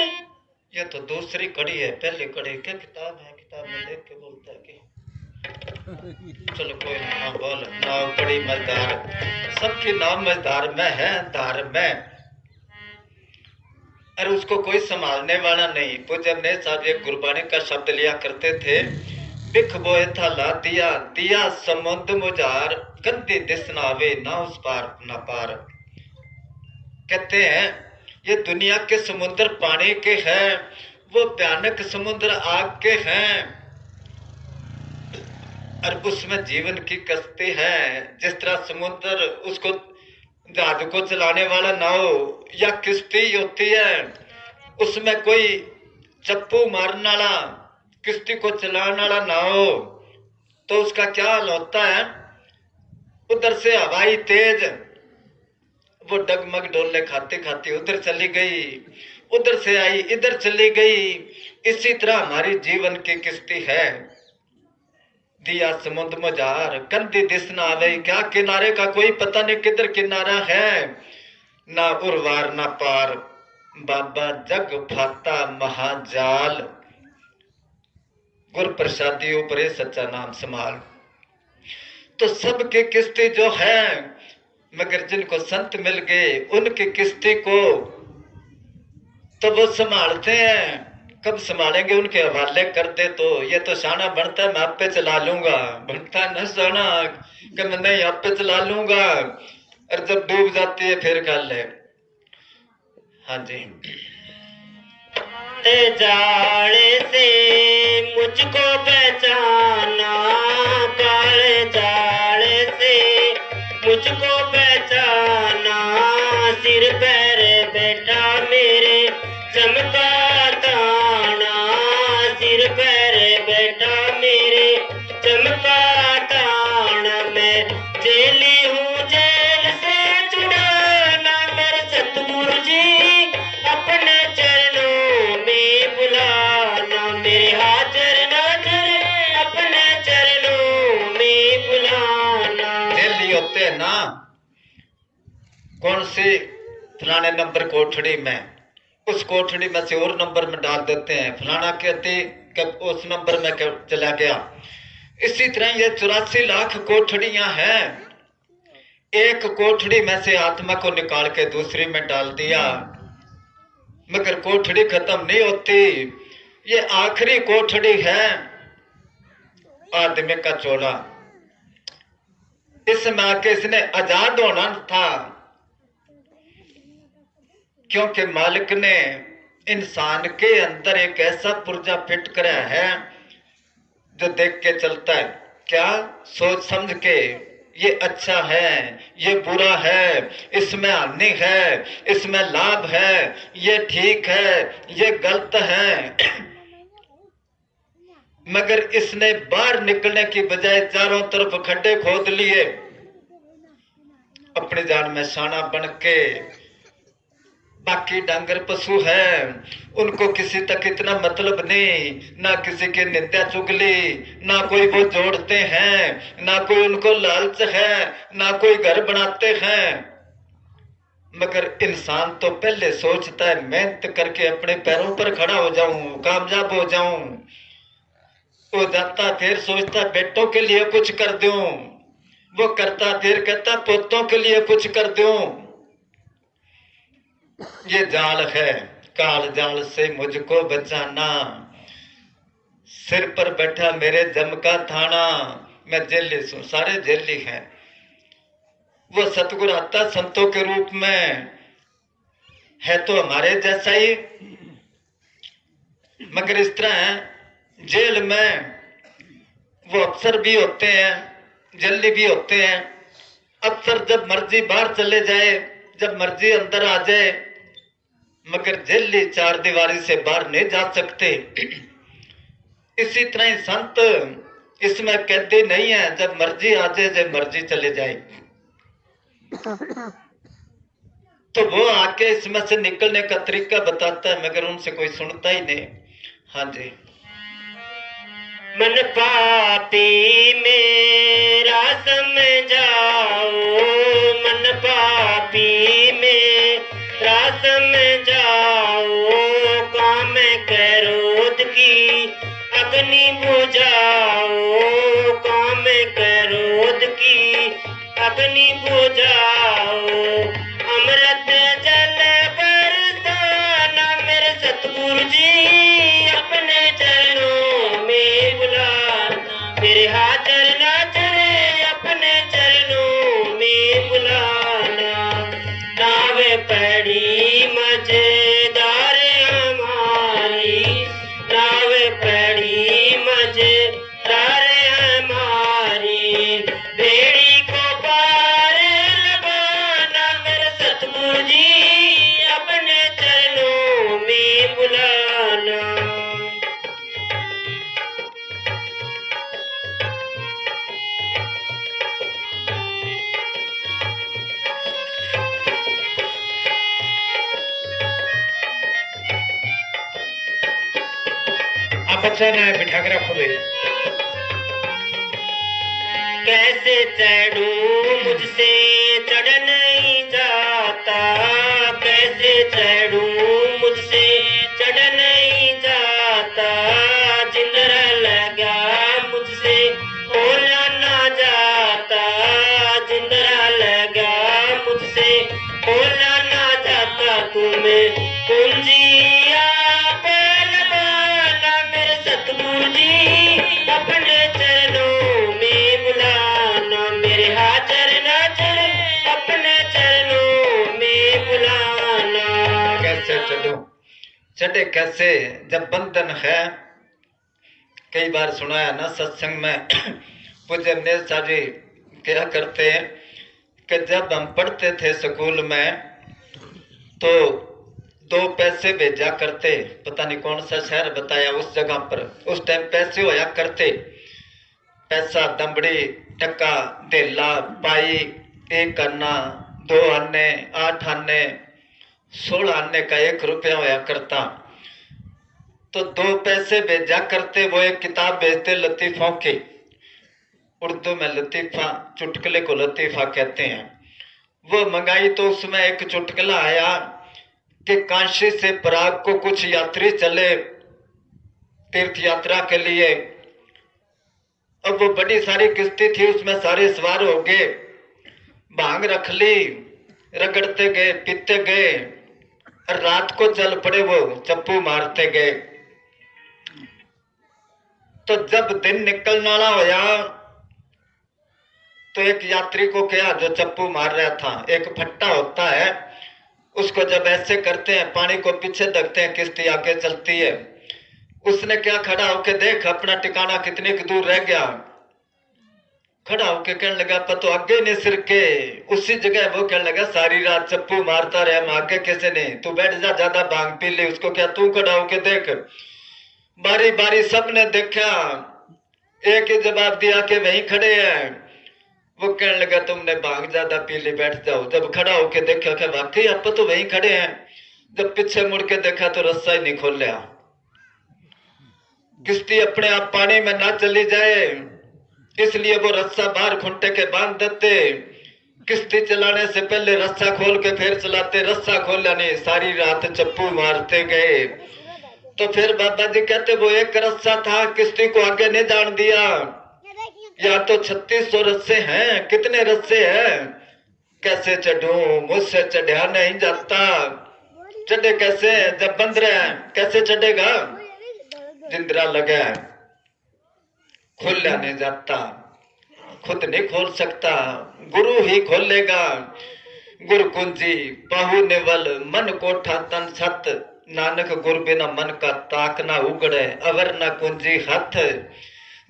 ये तो दूसरी कड़ी है। पहली कड़ी क्या किताब है, किताब में देख के बोलता है कि चलो कोई ना बोल। नाव पड़ी मजदार, सबकी नाव मजदार में है, धार में। अरे उसको कोई संभालने वाला नहीं। पूज्य ने साहब एक गुरबाणी का शब्द लिया करते थे, बिख बोए था ला दिया, दिया समुद्र मुजार, गंदी दिस ना आवे ना उस पार ना पार। कहते हैं ये दुनिया के समुद्र पानी के हैं, वो भयानक समुद्र आग के हैं। और उसमें जीवन की कश्ती है। जिस तरह समुद्र उसको जहाज को चलाने वाला नाव या किश्ती होती है, उसमें कोई चप्पू मारने वाला किश्ती को चलाने वाला नाव, तो उसका क्या हाल होता है। उधर से हवाई तेज, वो डगमग डोले खाती खाती उधर चली गई, उधर से आई इधर चली गई। इसी तरह हमारी जीवन की किश्ती है। दिया समुद्र मजार कंधी दिस ना आवे, क्या किनारे का कोई पता नहीं किधर किनारा है। ना उर्वार ना पार, बाबा जग फाता महाजाल। गुर प्रसादी ऊपरे सच्चा नाम संभाल। तो सबके किस्ती जो है, मगर जिनको संत मिल गए उनकी किस्ती को तो वो संभालते हैं। कब संभालेंगे, उनके हवाले कर दे तो ये तो शाना बनता है मैं आप पे चला लूंगा, बनता है न शाना कि मैं नहीं आप पे चला लूंगा, और जब डूब जाती है फिर कर ले। हाँ जी। जाले से मुझको पहचाना, काले जाले से मुझको पहचाना, सिर पैर बैठा मेरे चमका ताना, सिर पैर बैठा मेरे चमका ताना। मैं जेली हूँ जेल से छुड़ाना, मेरे सतगुरु जी अपने चरणों में बुलाना, मेरे हाजर नाजर अपने चरणों में बुलाना। जेली होते हैं ना, कौन सी फलाने नंबर कोठड़ी में, उस कोठड़ी में से और नंबर में डाल देते हैं, फलाना कहते कब उस नंबर में चला गया। इसी तरह ये 84 लाख कोठड़ियां हैं, एक कोठड़ी में से आत्मा को निकाल के दूसरी में डाल दिया, मगर कोठड़ी खत्म नहीं होती। ये आखिरी कोठड़ी है आदमी का चोला। इसमें आके इसने आजाद होना था, क्योंकि मालिक ने इंसान के अंदर एक ऐसा पुर्जा फिट कराया है जो देख के चलता है, क्या सोच समझ के, ये अच्छा है ये बुरा है, इसमें हानि है इसमें लाभ है, ये ठीक है ये गलत है। मगर इसने बाहर निकलने की बजाय चारों तरफ खड्डे खोद लिए, अपनी जान में शाना बन के। बाकी डांगर पशु है, उनको किसी तक इतना मतलब नहीं, ना किसी की निंदा चुगली, ना कोई वो जोड़ते हैं, ना कोई उनको लालच है, ना कोई घर बनाते हैं। मगर इंसान तो पहले सोचता है मेहनत करके अपने पैरों पर खड़ा हो जाऊं, कामयाब हो जाऊं। वो जाता फिर सोचता बेटों के लिए कुछ कर दूं, वो करता फिर कहता पोतों के लिए कुछ कर दूं। ये जाल है, काल जाल से मुझको बचाना, सिर पर बैठा मेरे जम का थाना। मैं जेली हूं, सारे जेली हैं। वो सतगुरु आता संतों के रूप में है तो हमारे जैसा ही, मगर इस तरह जेल में वो अफसर भी होते हैं, जेली भी होते हैं। अफसर जब मर्जी बाहर चले जाए, जब मर्जी अंदर आ जाए, मगर जेली चार दीवारी से बाहर नहीं जा सकते। इसी तरह ही संत इसमें कैदी नहीं है, जब मर्जी आ जाए जब मर्जी चले जाए। तो वो आके इसमें से निकलने का तरीका बताता है, मगर उनसे कोई सुनता ही नहीं। हाँ जी। मन पापी मेरा समझाओ, मन पापी मेरा समझाओ, काम क्रोध की अग्नि बुझाओ, काम क्रोध की अग्नि बुझाओ, अमृत जल बरसाना, मेरे सतगुरु जी अपने चरणों में बुलाना, मेरे हाजर नाजर अपने चरणों में बुलाना। नावे पड़ी मजेदार हमारी, नावे पड़ी मजेदार हमारी, आप बच्चा ने बिठा के रखो भाई। कैसे चढ़ूं मुझसे चढ़ नहीं जाता, कैसे चढ़ूं मुझसे चढ़ नहीं जाता, जिंदरा लगा मुझसे खोला ना जाता, जिंदरा लगा मुझसे खोला ना जाता, तुम्हें कुंजिया पे लगाना मेरे सतगुरु जी, अपने चरणों में बुलाना, मेरे हाजर नाजर अपने चरणों में बुलाना। कैसे चढ़ूं, चढ़े कैसे जब बंधन है। कई बार सुनाया ना सत्संग में पूज्य नेसा जी क्या करते हैं कि जब हम पढ़ते थे स्कूल में तो 2 पैसे भेजा करते, पता नहीं कौन सा शहर बताया उस जगह पर, उस टाइम पैसे होया करते, पैसा दमड़ी टक्का धेला पाई 1 आना 2 आने 8 आने 16 आने का 1 रुपया होया करता। तो 2 पैसे भेजा करते, वो एक किताब भेजते लतीफों की, उर्दू में लतीफा, चुटकुले को लतीफा कहते हैं। वो मंगाई तो उसमें एक चुटकुला आया कि काशी से पराग को कुछ यात्री चले तीर्थ यात्रा के लिए। अब वो बड़ी सारी किश्ती थी, उसमें सारे सवार हो गए, भांग रख ली, रगड़ते गए पीते गए, और रात को चल पड़े, वो चप्पू मारते गए। तो जब दिन निकलने वाला होया तो एक यात्री को क्या, जो चप्पू मार रहा था, एक फट्टा होता है, उसको जब ऐसे करते हैं पानी को पीछे धकते हैं, किश्ती आगे चलती है। उसने क्या खड़ा होके देख अपना ठिकाना कितनी दूर रह गया, खड़ा होके कहने लगा पर तो आगे नहीं सिर के, उसी जगह वो कहने लगा सारी रात चप्पू मारता रहा, हम आगे कैसे नहीं, तू बैठ जा, ज्यादा भांग पी ले। उसको क्या, तू खड़ा होके देख। बारी बारी सबने देखा, एक ही जवाब दिया कि वहीं खड़े हैं। वो कहने लगा तुमने भांग ज्यादा पी ली, बैठ जाओ। जब खड़ा होके देखा कि वाकई आप तो वहीं खड़े हैं। जब पीछे मुड़ के देखा तो रस्सा ही नहीं खोल लिया। किश्ती अपने आप पानी में ना चली जाए इसलिए वो रस्सा बाहर खुंटे के बांध देते। किश्ती चलाने से पहले रस्सा खोल के फिर चलाते, रस्सा खोला नहीं, सारी रात चप्पू मारते गए। तो फिर बाबा जी कहते वो एक रस्सा था, किश्ती को आगे नहीं जान दिया। या तो 3600 रस्से हैं, कितने रस्से हैं, कैसे चढ़ूं, मुझसे चढ़ा नहीं जाता। चढ़े कैसे जब बंद रहे हैं, कैसे चढ़ेगा, जिंदरा लगा है, खोलना नहीं जाता, खुद नहीं खोल सकता, गुरु ही खोलेगा। गुरु कुंजी पाहु निवल मन कोठा तन सत, नानक गुर बिना मन का ताक ना उगड़े, अवर न कुंजी हथ।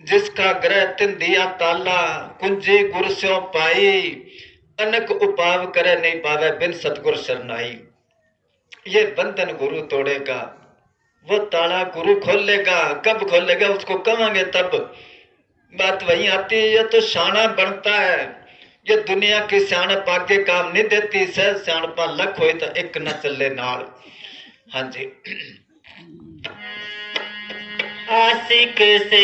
जिसका ग्रह तिन दिया ताला, कुंजी गुर स्यों पाई, अनक उपाव करे नहीं पावे बिन सतगुर शरनाई। ये बंधन गुरु तोड़ेगा, वो ताला गुरु खोलेगा। कब खोलेगा उसको कहेंगे तब। बात वही आती है, ये तो शाना बनता है, ये दुनिया की सियाणप आगे काम नहीं देती। सह सियाणपा लख होए तो एक न चले नाल। हाँ जी। आशिक से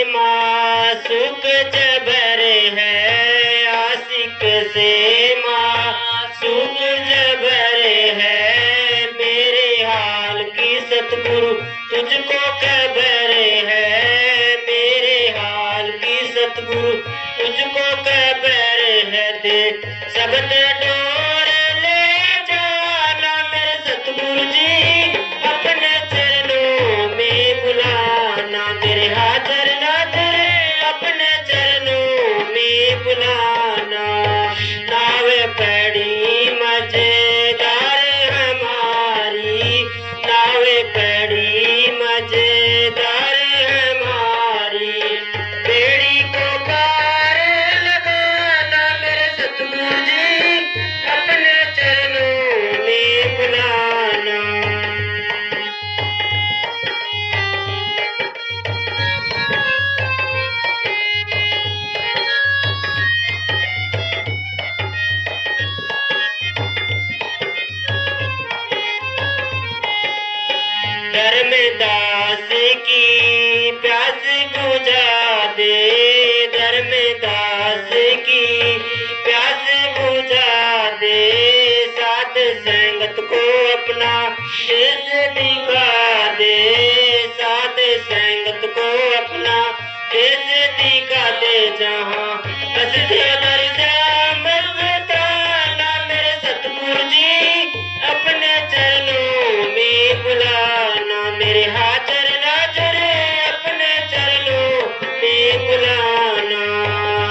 मासूक जबर है, आशिक से मासूक जबर है, मेरे हाल की सतगुरु तुझको खबर है, मेरे हाल की सतगुरु तुझको खबर है। दे शब्द डोर ले जाना मेरे सतगुरु जी, अपने चरणों में बुलाना, तेरे हाजर नाजर अपने चरणों में बुलाना। नावे पड़ी मजेदार हमारी, नावे पड़ी मजेदार हमारी, बेड़ी को पार लगाना मेरे सतगुरु जी, अपने चरणों में बुलाना। बुझा दे, धर्मदास की प्यास बुझा दे, साध संगत को अपना देश दिखा दे, साध संगत को अपना देश दिखा दे, जहाँ बस देवर श्याम बताना मेरे सतगुरु जी, अपने चरणों में बुलाना, मेरे हाजर नाजर अपने चरणों में बुलाना,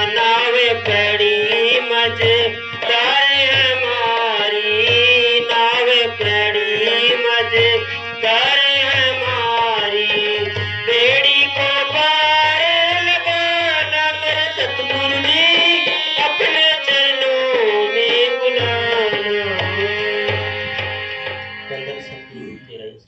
नावे पड़ी मझधार हमारी, नावे पड़ी मझधार हमारी, बेड़ी को पार लगाना मेरे सतगुरु जी, अपने चरणों में बुलाना। बंदर सतगुरु तेरा ही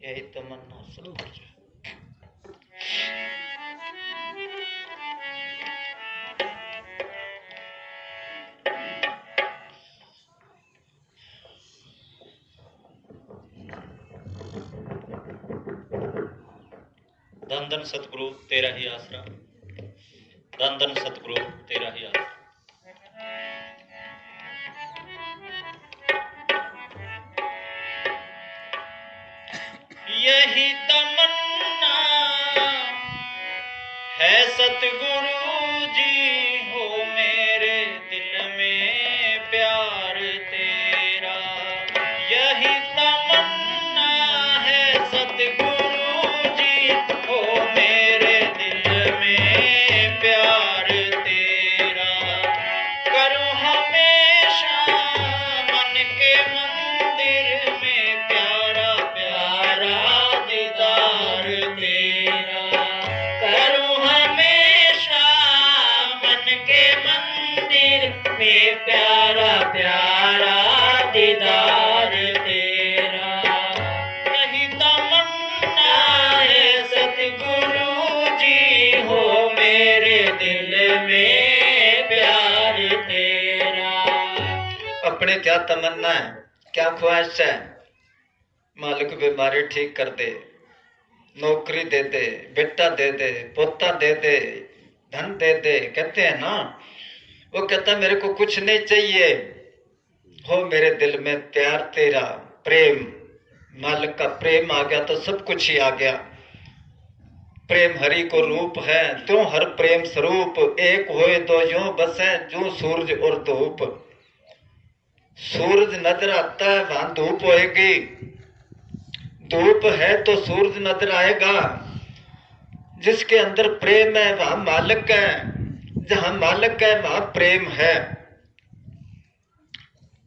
यही तमन्ना सतगुरु जी। धन धन सतगुरु तेरा ही आसरा, धन धन सतगुरु तेरा ही आसरा। यही तमन्ना है सतगुरु जी, हो मेरे दिल में प्यार तेरा, यही तमन्ना है सतगुरु जी, हो मेरे दिल में प्यार तेरा, करूं हमेशा मन के मंदिर में प्यारा प्यारा दीदार तेरा, करूं हमेशा मन के मंदिर में प्यारा प्यारा दीदार तेरा, यही तमन्ना है सतगुरु जी, हो मेरे दिल में प्यार तेरा। अपने क्या तमन्ना है, क्या ख्वाहिश है? मालिक बीमारी ठीक कर दे, नौकरी दे दे, बेटा दे दे, पोता दे दे, धन दे दे, कहते हैं ना। वो कहता मेरे को कुछ नहीं चाहिए, हो मेरे दिल में प्यार तेरा, प्रेम, मालिक का प्रेम आ गया तो सब कुछ ही आ गया। प्रेम हरि को रूप है, त्यों हर प्रेम स्वरूप, एक होए दो यूं बसे जो सूरज और धूप। सूरज नजर आता है वहां धूप होएगी, धूप है तो सूरज नजर आएगा। जिसके अंदर प्रेम है वहां मालिक है, जहां मालिक है वहां प्रेम है।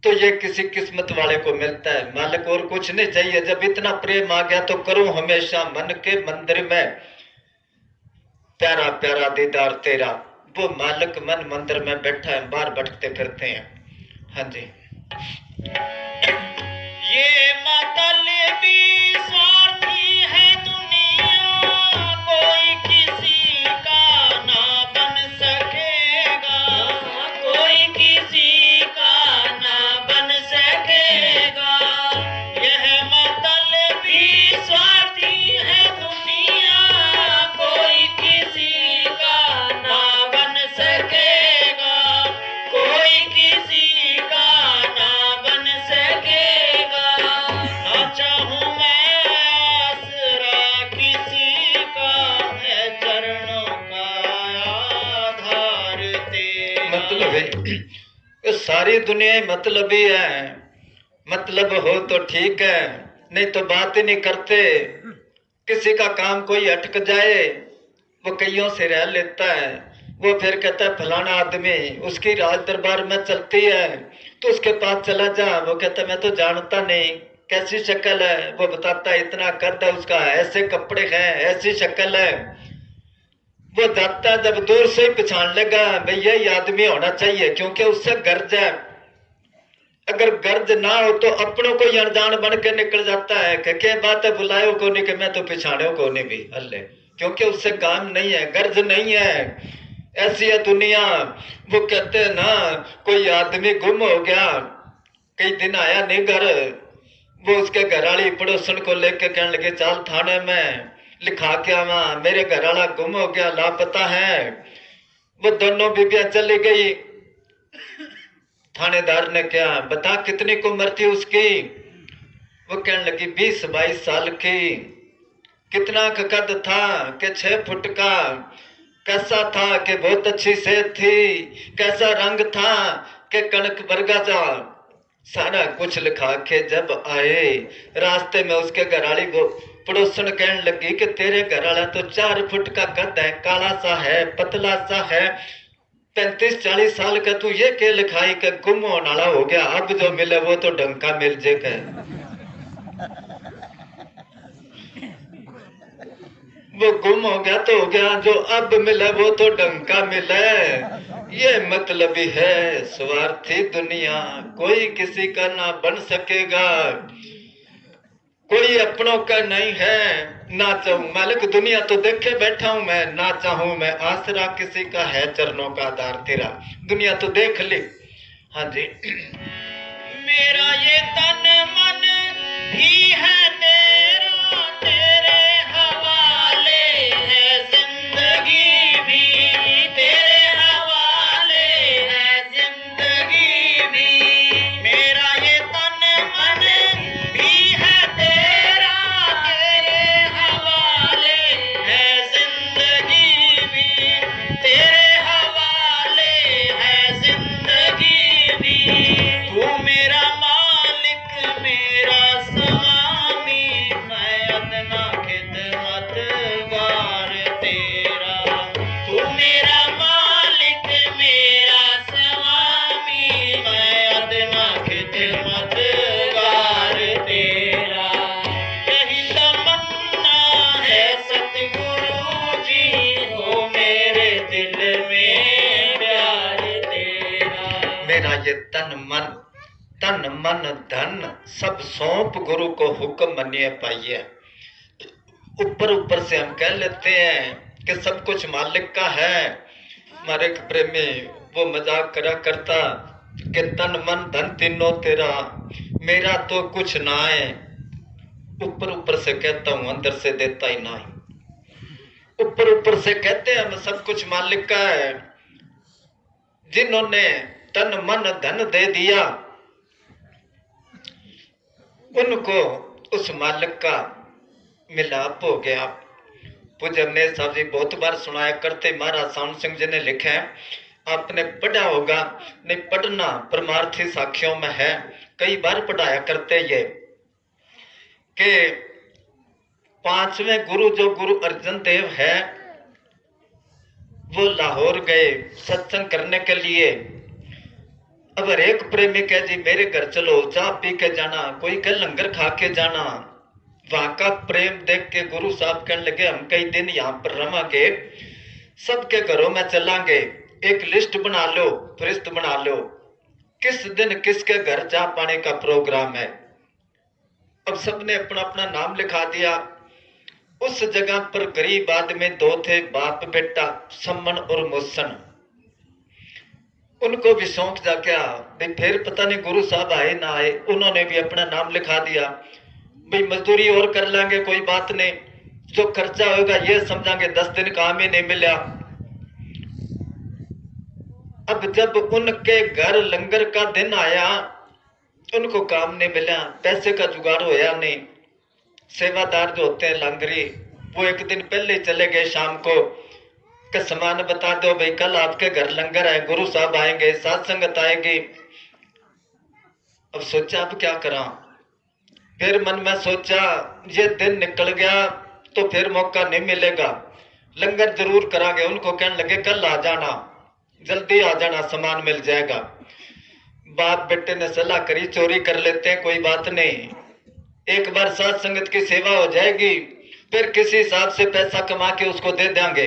तो ये किसी किस्मत वाले को मिलता है। मालिक और कुछ नहीं चाहिए। जब इतना प्रेम आ गया तो करो हमेशा मन के मंदिर में प्यारा प्यारा दीदार तेरा। वो मालिक मन मंदिर में बैठा है, बाहर भटकते फिरते हैं। हाँ जी। ये मतलबी स्वार्थी है दुनिया, कोई किसी का ना बन सकेगा, कोई किसी का ना बन सकेगा। यह मतलबी स्वार्थी है दुनिया, कोई किसी का ना बन सकेगा, कोई किसी का ना बन सकेगा। ना चाहूं मैं आसरा किसी का, है चरणों का आधार तेरा। मतलब है सारी दुनिया मतलबी है। मतलब हो तो ठीक है, नहीं तो बात ही नहीं करते। किसी का काम कोई अटक जाए वो कईयों से रह लेता है। वो फिर कहता है फलाना आदमी, उसकी राज दरबार में चलती है तो उसके पास चला जा। वो कहता मैं तो जानता नहीं, कैसी शक्ल है। वो बताता है इतना कद है उसका, ऐसे कपड़े हैं, ऐसी शक्ल है। वो जाता जब दूर से ही पहचान लेगा भैया ये आदमी होना चाहिए, क्योंकि उससे गर्ज है। अगर गर्ज ना हो तो अपनों को ही अनजान बन के निकल जाता है कि क्या बात है, बुलायो को नहीं कि मैं तो पिछाड़ो को नहीं भी हल्ले, क्योंकि उससे काम नहीं है, गर्ज नहीं है। ऐसी है दुनिया। वो कहते हैं ना, कोई आदमी गुम हो गया, कई दिन आया नहीं घर, वो उसके घर वाली पड़ोसन को लेके कहने लगे चल थाने में लिखा के आवा, मेरे घर वाला गुम हो गया, लापता है। वो दोनों बीबियां चली गई। थानेदार ने क्या बता कितनी की उम्र थी उसकी? वो कहने लगी 20-22 साल की। कितना का कद था? कि 6 फुट का। कैसा था? कि बहुत अच्छी सेहत थी। कैसा रंग था? कि कणक वर्गा जा। सारा कुछ लिखा के जब आए, रास्ते में उसके घरवाली वो पड़ोसन कहने लगी कि तेरे घर वाला तो 4 फुट का कद है, काला सा है, पतला सा है, 35-40 साल का, तू ये के लिखाई का गुम होने वाला हो गया, अब जो मिले वो तो ढंग का मिल जाएगा। वो गुम हो गया तो हो गया, जो अब मिले वो तो ढंग का मिले। ये मतलब ही है स्वार्थी दुनिया, कोई किसी का ना बन सकेगा, कोई अपनों का नहीं है। ना चाहूं मालिक दुनिया तो देखे बैठा हूं मैं, ना चाहूं मैं आसरा किसी का है चरणों का आधार तेरा। दुनिया तो देख ली। हाँ जी। मेरा ये तन मन भी है तेरा, तेरे हवाले है जिंदगी भी, तेरे हवाले है जिंदगी भी। मेरा ये तन मन भी है तेरा, तेरे हवाले है जिंदगी भी, तेरे हवाले है जिंदगी भी। तू मेरा मालिक मेरा स्वामी, मैं अदना खिदमतगार तेरा। तू मेरा मालिक मेरा स्वामी, मैं अदना खिदमतगार तेरा। यही तमन्ना है सतगुरु जी, हो मेरे दिल में प्यार तेरा। मेरा ये तन मन धन सब सौंप गुरु को हुक्म मनिए पाइए। ऊपर ऊपर से हम कह लेते हैं कि सब कुछ मालिक का है। हमारे एक प्रेमी वो मजाक करा करता कि तन मन धन तीनों तेरा, मेरा तो कुछ ना है। ऊपर ऊपर से कहता हूं, अंदर से देता ही ना है। ऊपर ऊपर से कहते हैं हम सब कुछ मालिक का है। जिन्होंने तन मन धन दे दिया, उनको उस मालिक का मिलाप हो गया। पूज्य अवनेश साहब जी बहुत बार सुनाया करते, महाराज साउंड सिंह जी ने लिखा है, आपने पढ़ा होगा, नहीं पढ़ना परमार्थी साखियों में है, कई बार पढ़ाया करते ये कि 5वें गुरु जो गुरु अर्जन देव है, वो लाहौर गए सत्संग करने के लिए। अब हर एक प्रेमी कह जी मेरे घर चलो, चाय पी के जाना, कोई कह लंगर खा के जाना। वहां का प्रेम देख के गुरु साहब कहने लगे हम कई दिन यहाँ पर रवांगे, सबके घरों में चलांगे, एक लिस्ट बना लो, फरिश्त बना लो, किस दिन किसके घर चाय पाने का प्रोग्राम है। अब सबने अपना अपना नाम लिखा दिया। उस जगह पर गरीब आदमी 2 थे, बाप बेटा, सम्मन और मोसन। उनको भी शौक जा गया भाई, फिर पता नहीं गुरु साहब आए ना आए, उन्होंने भी अपना नाम लिखा दिया भाई मजदूरी और कर लेंगे, कोई बात नहीं, जो खर्चा होगा ये समझांगे, 10 दिन काम ही नहीं मिला। अब जब उनके घर लंगर का दिन आया, उनको काम नहीं मिला, पैसे का जुगाड़ होया नहीं। सेवादार जो होते हैं लंगरी, वो एक दिन पहले ही चले गए शाम को कि सामान बता दो भाई, कल आपके घर लंगर है, गुरु साहब आएंगे, साथ संगत आएगी। अब सोचा अब क्या करा, फिर मन में सोचा ये दिन निकल गया तो फिर मौका नहीं मिलेगा, लंगर जरूर करांगे। उनको कहने लगे कल आ जाना, जल्दी आ जाना, सामान मिल जाएगा। बाप बेटे ने सलाह करी चोरी कर लेते हैं, कोई बात नहीं, एक बार साथ संगत की सेवा हो जाएगी, फिर किसी हिसाब से पैसा कमा के उसको दे देंगे।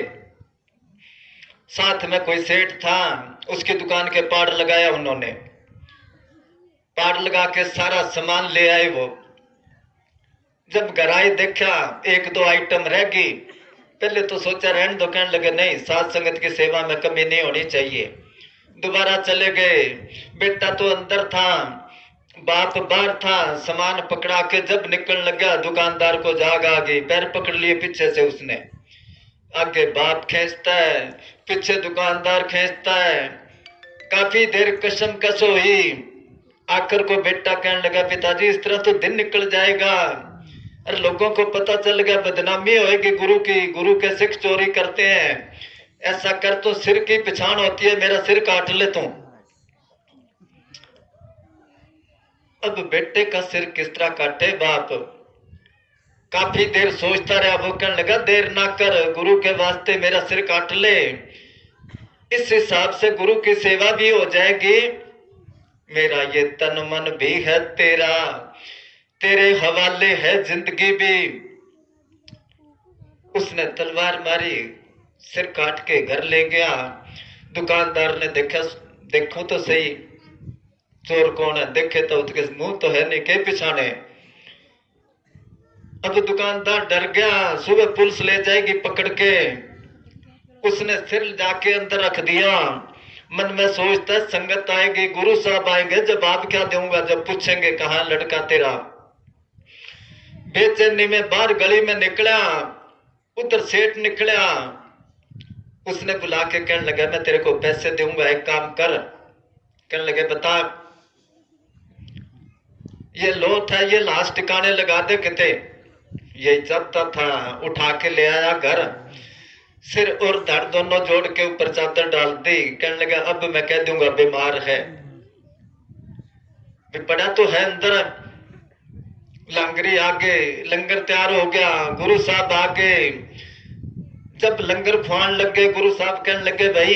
साथ में कोई सेठ था, उसकी दुकान के पाड़ लगाया उन्होंने। पार लगा के सारा सामान ले आए। वो जब घर आए देखा एक दो आइटम रह गई। पहले तो सोचा रहने दो, कहने लगे नहीं, साथ संगत की सेवा में कमी नहीं होनी चाहिए। दोबारा चले गए। बेटा तो अंदर था, बाप बाहर था। सामान पकड़ा के जब निकलने लगा दुकानदार को जाग आ गई। पैर पकड़ लिए पीछे से उसने। आगे बाप खींचता है, पीछे दुकानदार खींचता है। काफी देर कसम कस हुई। आखिर को बेटा कहने लगा पिताजी इस तरह तो दिन निकल जाएगा, अरे लोगों को पता चल गया बदनामी होएगी गुरु की, गुरु के सिख चोरी करते हैं। ऐसा कर तो सिर की पहचान होती है, मेरा सिर काट ले तू। अब बेटे का सिर किस तरह काटे बाप। काफी देर सोचता रहा। वो कहने लगा देर ना कर, गुरु के वास्ते मेरा सिर काट ले, इस हिसाब से गुरु की सेवा भी हो जाएगी। मेरा ये तन मन भी है तेरा, तेरे हवाले है जिंदगी भी। उसने तलवार मारी, सिर काट के घर ले गया। दुकानदार ने देखा, देखो तो सही चोर कौन है। देखे तो उसके मुंह तो है नहीं के पिछाने। अब दुकानदार डर गया, सुबह पुलिस ले जाएगी पकड़ के। उसने सिर जाके अंदर रख दिया। मन में सोचता संगत आएगी, गुरु साहब आएंगे, जवाब क्या दूंगा जब पूछेंगे कहाँ लड़का तेरा। बेचैनी में बाहर गली में निकला। उधर सेठ निकला। उसने बुला के कहने लगा मैं तेरे को पैसे दूंगा, एक काम कर। कहने लगे बता। ये लोथ है, ये लाश टिकाने लगा दे किते। ये चलता था, उठा के ले आया घर। सिर और धड़ दोनों जोड़ के ऊपर चादर डाल दी। कहने लगा अब मैं कह दूंगा बीमार है। पड़ा तो है अंदर। लंगरी आगे, लंगर तैयार हो गया। गुरु साहब आगे। जब लंगर खुआन लगे गुरु साहब कहने लगे भाई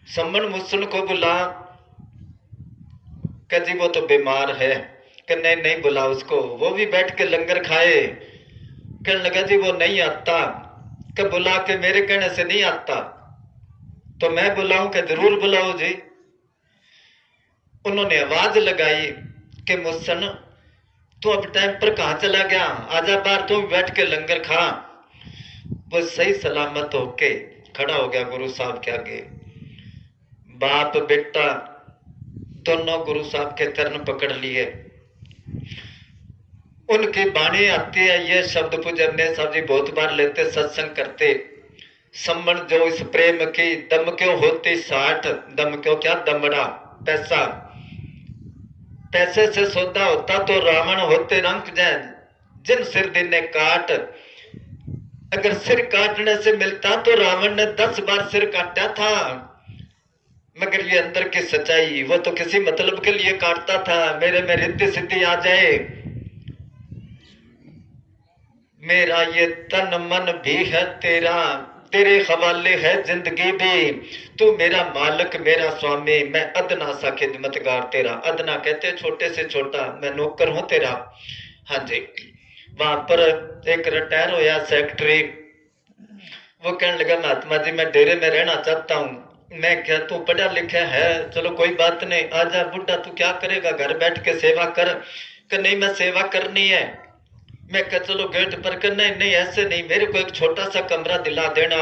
सम्मन मुसन को बुला। कह जी वो तो बीमार है। कि नहीं नहीं बुला उसको, वो भी बैठ के लंगर खाए। कहने लगा जी वो नहीं आता। कि बुला के मेरे कहने से नहीं आता तो मैं बुलाऊं? कि जरूर बुलाओ जी। उन्होंने आवाज लगाई कि मुसन तू अब टाइम पर कहा चला गया, आजा बाहर, तू बैठ के लंगर खा। वो सही सलामत होके खड़ा हो गया गुरु साहब के आगे। बाप बेटा दोनों गुरु साहब के चरण पकड़ लिए। उनकी बाणी आती है, ये शब्द पूजने साहब जी बहुत बार लेते, सत्संग करते। सम्मन जो इस प्रेम की दम क्यों होती साठ, दम क्यों क्या दमड़ा पैसा। पैसे से सौदा होता तो रावण होते रंग जाए, जिन सिर दिने काट। अगर सिर काटने से मिलता तो रावण ने 10 बार सिर काटा था। मगर ये अंदर की सच्चाई, वो तो किसी मतलब के लिए काटता था, मेरे में रिद्धि सिद्धि आ जाए। मेरा ये तन मन भी है तेरा, तेरे हवाले है जिंदगी भी। तू मेरा मालिक मेरा स्वामी, मैं अदना सा खिदमतगार तेरा। अदना कहते छोटे से छोटा, मैं नौकर हूं तेरा। हाँ जी। वहां पर एक रिटायर होया सेक्रेटरी। वो कहने लगा महात्मा जी मैं डेरे में रहना चाहता हूँ। मैं क्या तू पढ़ा लिखा है, चलो कोई बात नहीं, आजा बुढ़ा तू क्या करेगा, घर बैठ के सेवा कर। कि नहीं मैं सेवा करनी है। मैं कहा चलो गेट पर कर। नहीं नहीं ऐसे नहीं, मेरे को एक छोटा सा कमरा दिला देना,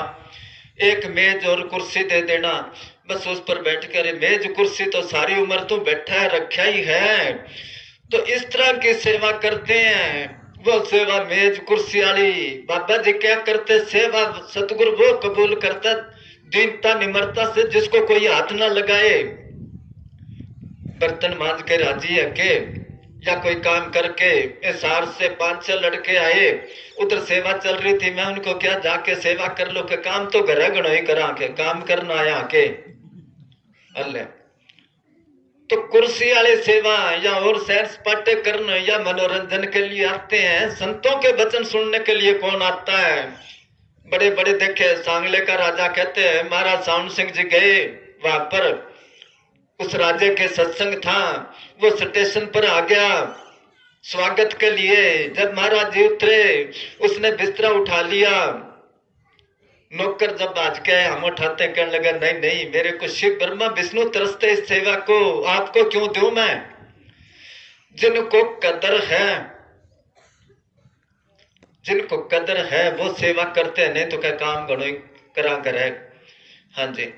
एक मेज और कुर्सी दे देना, बस उस पर बैठ कर। मेज कुर्सी तो सारी उम्र तू बैठा है रखा ही है। तो इस तरह की सेवा करते हैं। वो सेवा मेज कुर्सी वाली बाबा जी क्या करते, सेवा सतगुरु वो कबूल करता दीनता निम्रता से, जिसको कोई हाथ ना लगाए। बर्तन मांज के राजी है के, या कोई काम करके। हिसार से 5-6 लड़के आए, उधर सेवा चल रही थी। मैं उनको क्या जाके सेवा कर लो, के काम तो घर गणो ही करा के, काम करना आया के। अल्ले तो कुर्सी वाले सेवा या और सैर सपाटे करने या मनोरंजन के लिए आते हैं। संतों के वचन सुनने के लिए कौन आता है? बड़े बड़े देखे, सांगले का राजा कहते हैं महाराज साउंड सिंह जी गए वहां पर, उस राजे के सत्संग था। वो स्टेशन पर आ गया स्वागत के लिए। जब महाराज जी उतरे, उसने बिस्तरा उठा लिया, नौकर जब आज के हम उठाते कहने लगा नहीं नहीं मेरे को शिव ब्रह्मा विष्णु तरसते इस सेवा को, आपको क्यों दूं मैं। जिनको कदर है, जिनको कदर है वो सेवा करते हैं, नहीं तो क्या काम घणो करा करे। हाँ जी।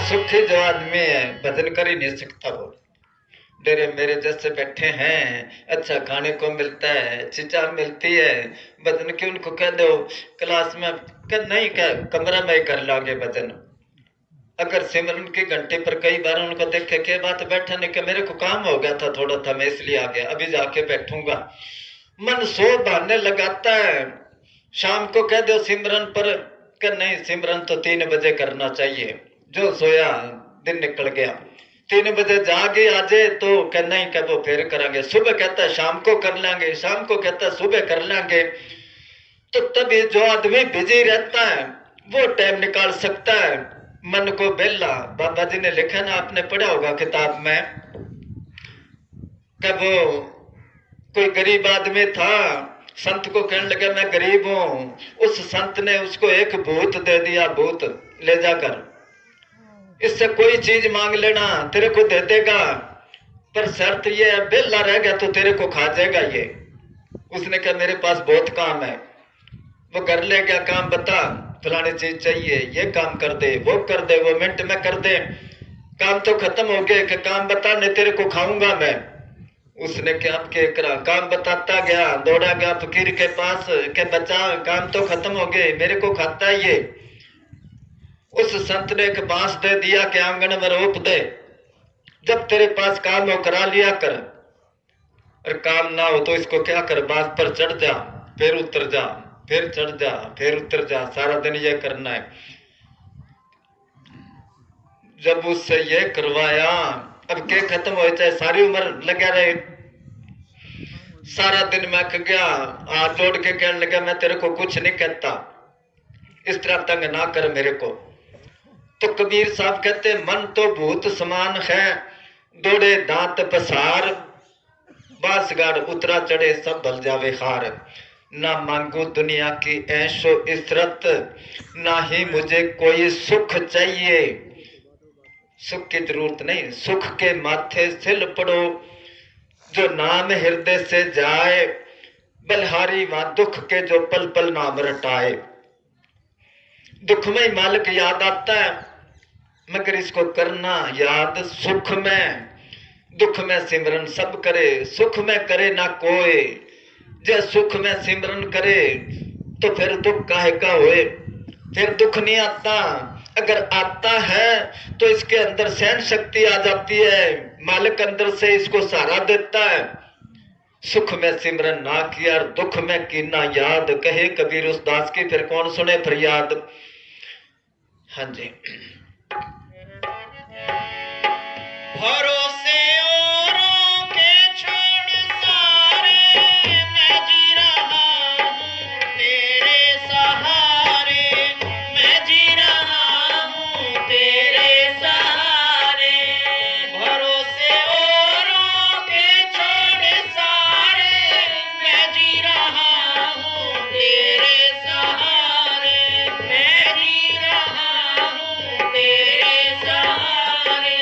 सुखी जो आदमी है भजन कर ही नहीं सकता वो। डेरे मेरे जैसे बैठे हैं, अच्छा खाने को मिलता है, चीजा मिलती है, भजन की उनको कह दो क्लास में कर नहीं कर कमरा में ही कर लोगे भजन। अगर सिमरन की घंटे पर कई बार उनको देखे क्या बात बैठा नहीं कि मेरे को काम हो गया था थोड़ा था मैं इसलिए आ गया, अभी जाके बैठूंगा। मन सो बहाने लगाता है। शाम को कह दो सिमरन पर कर नहीं, सिमरन तो 3 बजे करना चाहिए। जो सोया दिन निकल गया। 3 बजे जागे आजे तो कहना ही कह वो फिर करेंगे। सुबह कहता है शाम को कर लेंगे, शाम को कहता है सुबह कर लेंगे। तो तभी जो आदमी बिजी रहता है वो टाइम निकाल सकता है मन को बेला। बाबा जी ने लिखा ना, आपने पढ़ा होगा किताब में, कि वो कोई गरीब आदमी था, संत को कहने लगा मैं गरीब हूं। उस संत ने उसको एक भूत दे दिया, भूत ले जाकर इससे कोई चीज मांग लेना तेरे को दे देगा, पर शर्त ये है बेला रह गया तो तेरे को खा जाएगा ये। उसने कहा मेरे पास बहुत काम है। वो कर ले गया, काम बता फलानी चीज चाहिए, ये काम कर दे, वो मिनट में कर दे। काम तो खत्म हो गया कि काम बता नहीं तेरे को खाऊंगा मैं। उसने क्या करा, काम बताता गया, दौड़ा गया फकीर के पास के बच्चा काम तो खत्म हो गए, मेरे को खाता है ये। उस संत ने एक बांस दे दिया कि आंगन में रोप दे, जब तेरे पास काम हो करा लिया कर, और काम ना हो तो इसको क्या कर, बांस पर चढ़ जा फिर उतर जा, फिर चढ़ जा फिर उतर जा, सारा दिन ये करना है। जब उससे ये करवाया, अब के खत्म हो चाहे सारी उम्र लगा रहे। सारा दिन मैं गया, हाथ जोड़ के कहने लगा मैं तेरे को कुछ नहीं कहता, इस तरह तंग ना कर मेरे को। तो कबीर साहब कहते मन तो भूत समान है, दौड़े दांत पसार, बांसगाड़ उतरा चढ़े सब भल जावे हार। ना मांगू दुनिया की ऐशो इशरत, ना ही मुझे कोई सुख चाहिए। सुख की जरूरत नहीं, सुख के माथे सिल पड़ो, जो नाम हृदय से जाए, बलहारी वहां दुख के जो पल पल नाम रटाए। दुख में मालिक याद आता है, मगर इसको करना याद सुख में। दुख में सिमरन सब करे, सुख में करे ना कोई। जे सुख में सिमरन करे तो फिर दुख काहे का होए, फिर दुख नहीं आता। अगर आता है तो इसके अंदर सहन शक्ति आ जाती है, मालिक अंदर से इसको सहारा देता है। सुख में सिमरन ना किया, दुख में कीना याद, कहे कबीर उस दास की फिर कौन सुने फरियाद। हाँ जी। भरोसे औरों के छोड़ सारे, मैं जी रहा हूँ तेरे सहारे, मैं जी रहा हूँ तेरे सहारे। भरोसे औरों के छोड़ सारे, मैं जी रहा हूँ तेरे सहारे, मैं जी रहा हूँ तेरे सहारे।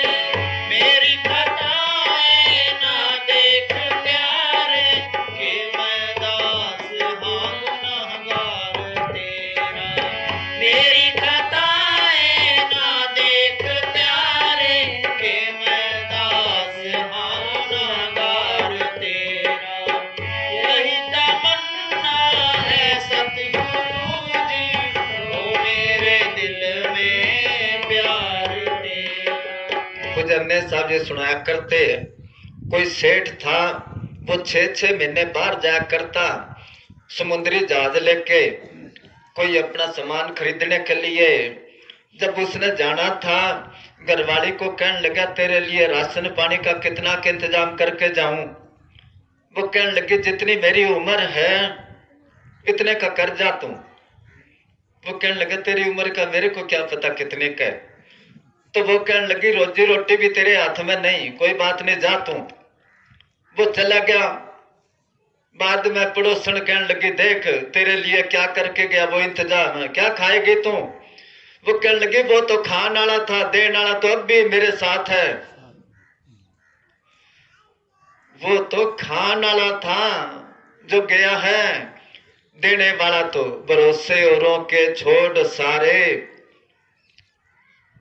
हमने साहब ये सुनाया करते, कोई सेठ था, वो 6-6 महीने बाहर जाया करता समुद्री जहाज लेके, कोई अपना सामान खरीदने के लिए। जब उसने जाना था, घरवाली को कहने लगा तेरे लिए राशन पानी का कितना के इंतजाम करके जाऊं। वो कहने लगी जितनी मेरी उम्र है इतने का कर जा तू। वो कहने लगा तेरी उम्र का मेरे को क्या पता कितने का है। तो वो कहने लगी रोजी रोटी भी तेरे हाथ में नहीं, कोई बात नहीं जा तू। वो चला गया। बाद में पड़ोसन कहने लगी देख तेरे लिए क्या करके गया, वो इंतजाम है, क्या खाएगी तू। वो कहने लगी वो तो खाने वाला था, देने वाला तो अब भी मेरे साथ है। वो तो खाने वाला था जो गया है, देने वाला तो भरोसे औरों के छोड़ सारे।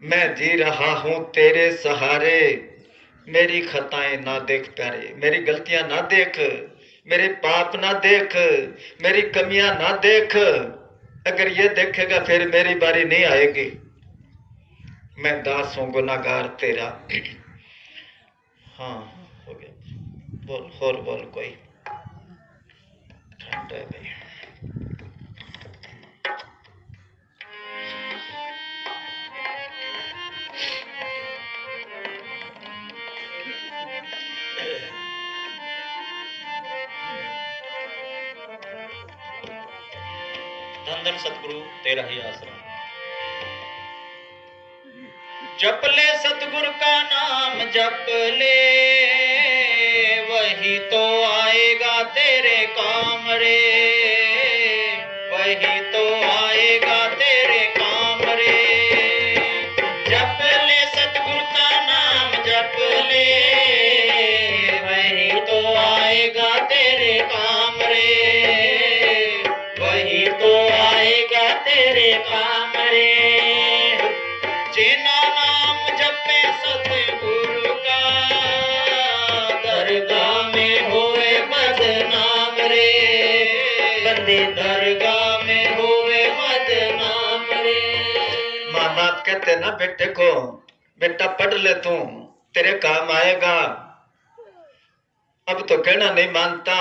मैं जी रहा हूं तेरे सहारे, मेरी खताएं ना देख प्यारे, मेरी गलतियां ना देख, मेरे पाप ना देख, मेरी कमियां ना देख। अगर ये देखेगा फिर मेरी बारी नहीं आएगी। मैं दास हूं गुनाहगार तेरा। हाँ हो गया, बोल और बोल कोई। ठंड है भाई। धन धन सतगुरु तेरा ही आश्रम। जप ले सतगुरु का नाम जप ले, वही तो आएगा तेरे काम रे, वही तो आएगा तेरे काम रे। जप ले सतगुरु का नाम जप ले, वही तो आएगा तेरे काम रे, वही तो आएगा तेरे काम रे। जेना नाम जपे सतगुरु का, दरगाह में होए बदनाम रे, बंदे दरगाह में होए बदनाम रे। माँ बाप कहते ना बेटे को बेटा पढ़ ले तू तेरे काम आएगा। अब तो कहना नहीं मानता,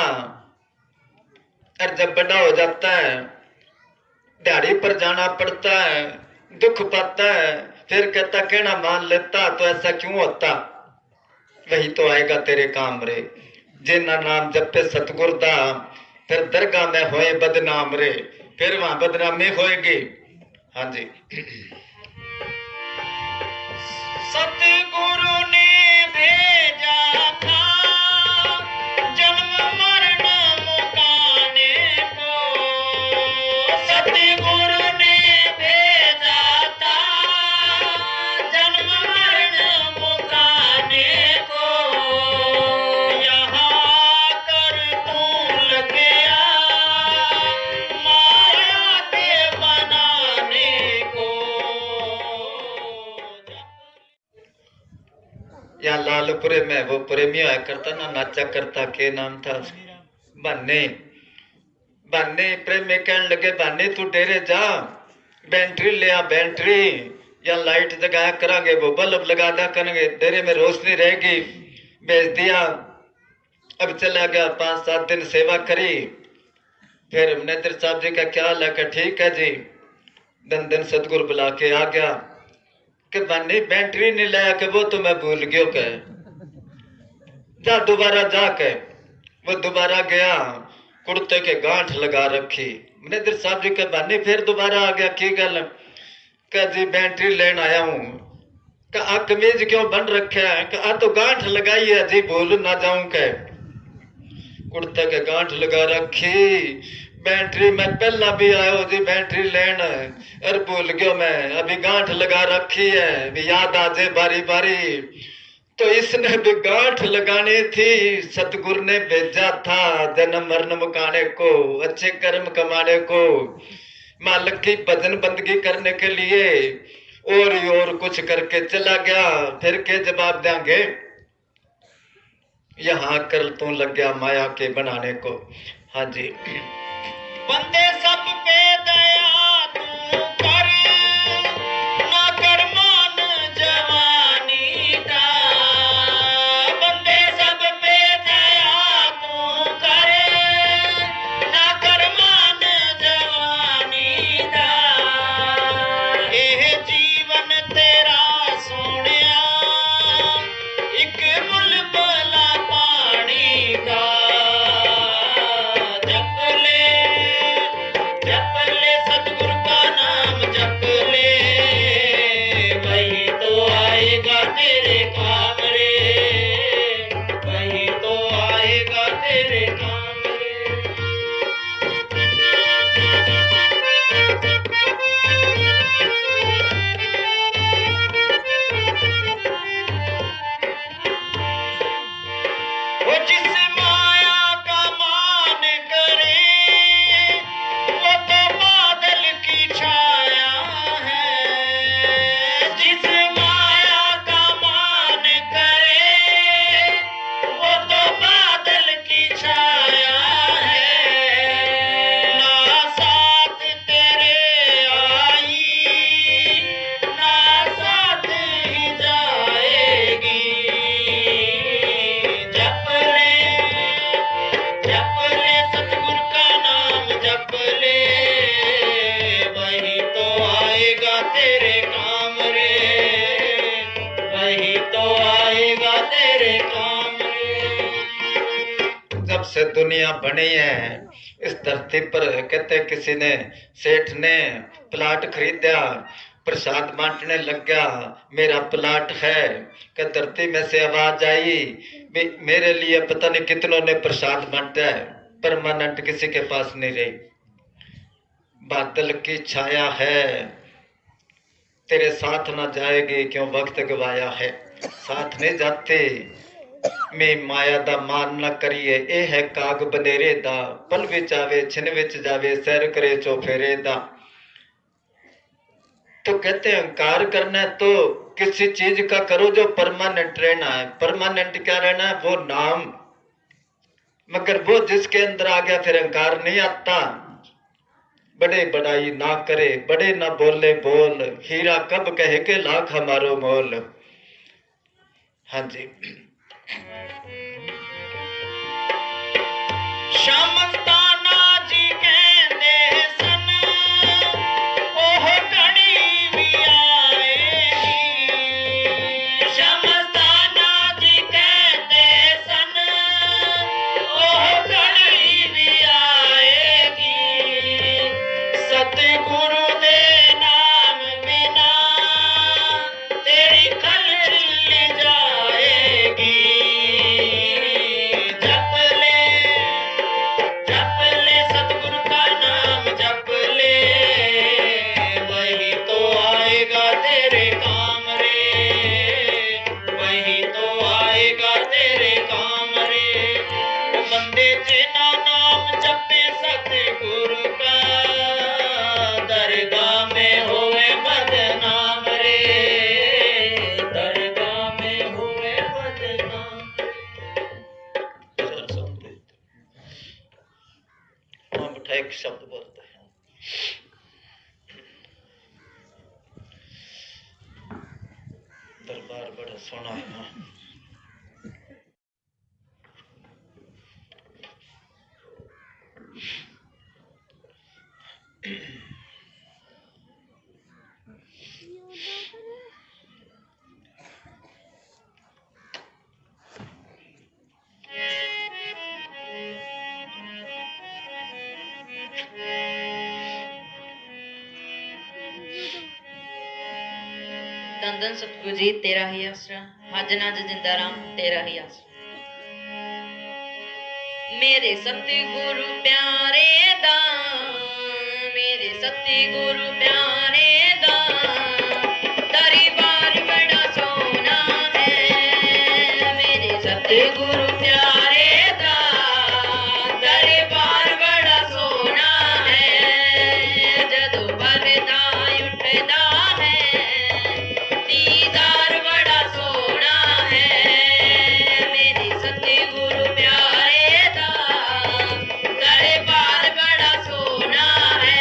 और जब बड़ा हो जाता है दिहाड़ी पर जाना पड़ता है, दुख पाता है, फिर कहता कहना मान लेता तो ऐसा क्यों होता। वही तो आएगा तेरे काम रे, जिन्ना नाम जपे सतगुर दा, फिर दरगाह में होए बदनाम रे, फिर वहां बदनामी होएगी। हाँ जी। सतगुरु ने भेजा था जन्म मरण मुकाने को, सतगुरु ने भेजा था जन्म मरण मुकाने को। यहाँ कर तू लग गया माया के बनाने को। या लालपुरे में वो प्रेमी आया करता ना, नाचा करता, के नाम था बन्ने। बन्ने प्रेमी कहने लगे बन्ने तू डेरे जा, बैटरी ले आ बैटरी, या लाइट जगाया करांगे, वो बल्ब लगा दिया करेंगे, डेरे में रोशनी रहेगी। भेज दिया। अब चला गया, 5-7 दिन सेवा करी। फिर मैनेजर साहब जी का ख्याल है कि ठीक है जी, दिन सतगुरु बुला के आ गया कि बन्नी बैटरी नहीं लाया कि वो तो मैं भूल गयो के, जा दोबारा जाके। वो दोबारा गया, कुर्ते के गांठ लगा रखी। मैनेजर साहब जी के बन्नी फिर दोबारा आ गया, की गल का जी बैटरी लेन आया हूं। का आ कमीज क्यों बन रखा है, का आ तो गांठ लगाई है जी, भूल ना जाऊं के। कुर्ते के गांठ लगा रखी, बैटरी में पहला भी आयो जी बैटरी लेन, अरे भूल गयो मैं, अभी गांठ लगा रखी है, भी याद आ जाए बारी बारी। तो इसने भी गांठ लगानी थी, सतगुरु ने भेजा था जन्म मरण मुकाने को, अच्छे कर्म कमाने को, मालिक की भजन बंदगी करने के लिए, और कुछ करके चला गया। फिर के जवाब देंगे, यहाँ कर तू लग गया माया के बनाने को। हाँ जी। बंदे सब पे दया तू कर, ना कर मान जवानी का। से दुनिया बनी है। इस धरती पर कहते किसी ने, सेठ ने प्लाट खरीदा, प्रसाद बांटने लग गया, मेरा प्लाट है। कि धरती में से आवाज आई, मेरे लिए पता नहीं कितनों ने प्रसाद बांटा है, परमानेंट किसी के पास नहीं रही। बादल की छाया है, तेरे साथ ना जाएगी, क्यों वक्त गवाया है। साथ नहीं जाते, मैं माया दा मान ना करिए, ए है काग बनेरे दा, पल विच आवे छिन विच जावे, सैर करे चौफेरे दा। तो कहते हैं अहंकार करना है तो किसी चीज का करो जो परमानेंट रहना है। परमानेंट क्या रहना है? वो नाम। मगर वो जिसके अंदर आ गया फिर अहंकार नहीं आता। बड़े बड़ाई ना करे, बड़े ना बोले बोल, हीरा कब कहे के लाख हमारो मोल। हाँ जी। शमस्ताना जी कहते सन, ओह घड़ी भी आएगी। शमस्ताना जी कहते सन, ओह घड़ी भी आएगी। सतगुरु दे नाम बिना तेरी खलचल जाएगी। जप ले सतगुरु का नाम जप ले, वही तो आएगा तेरे काम रे, वही तो आएगा तेरे काम रे। ओ बंदे जिना नाम जपे सतगुरु का, दरगाह में होवे बदनाम रे, दरगाह में होवे बदनाम। वहां बैठा एक शब्द बोलते हैं, दरबार बड़ा सोना है। धन धन सतगुरु जी तेरा ही आसरा, हज नाज जिंदा राम तेरा ही आसरा। मेरे सतगुरु प्यारे दा, मेरे सतगुरु प्यारे दा, दरबार बड़ा सोना है। मेरे सतगुरु प्यारे दा, दरबार बड़ा सोना है। जदों वरदा उठदा है, दीदार बड़ा सोना है। मेरे सतगुरु प्यारे दा, दरबार बड़ा सोना है।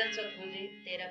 धन सतगुरु जी तेरा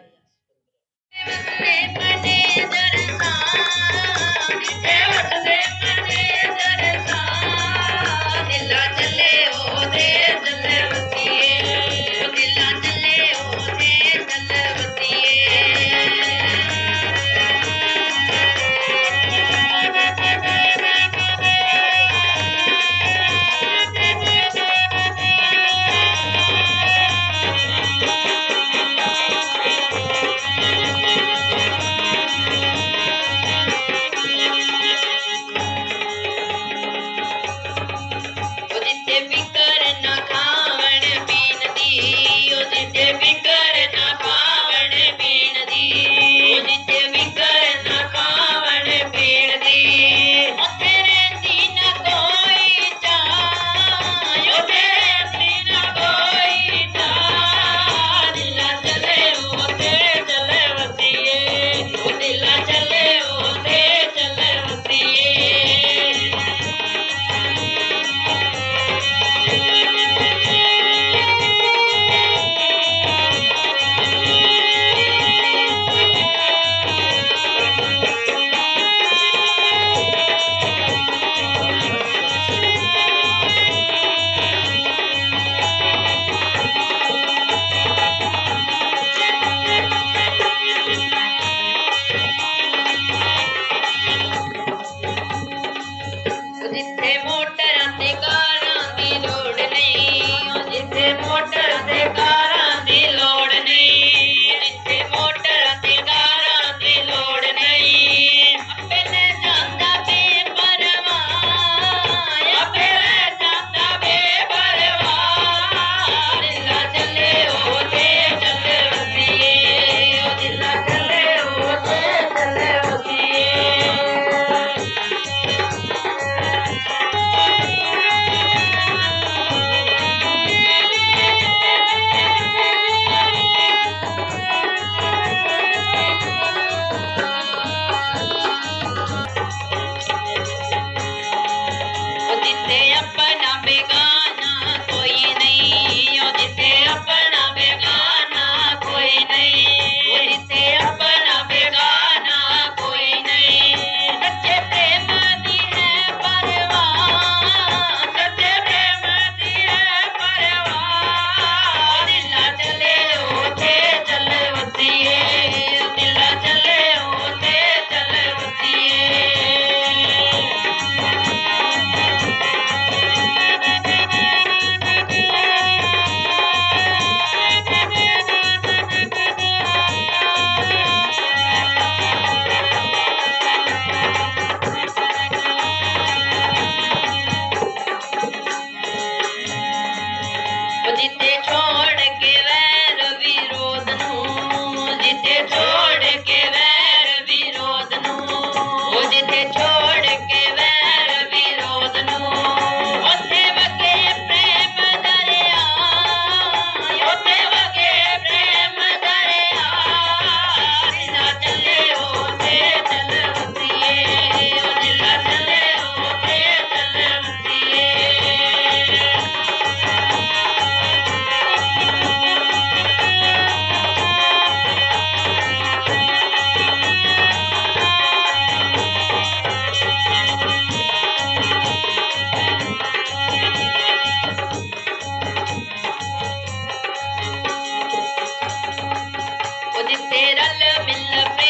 ही रल मिल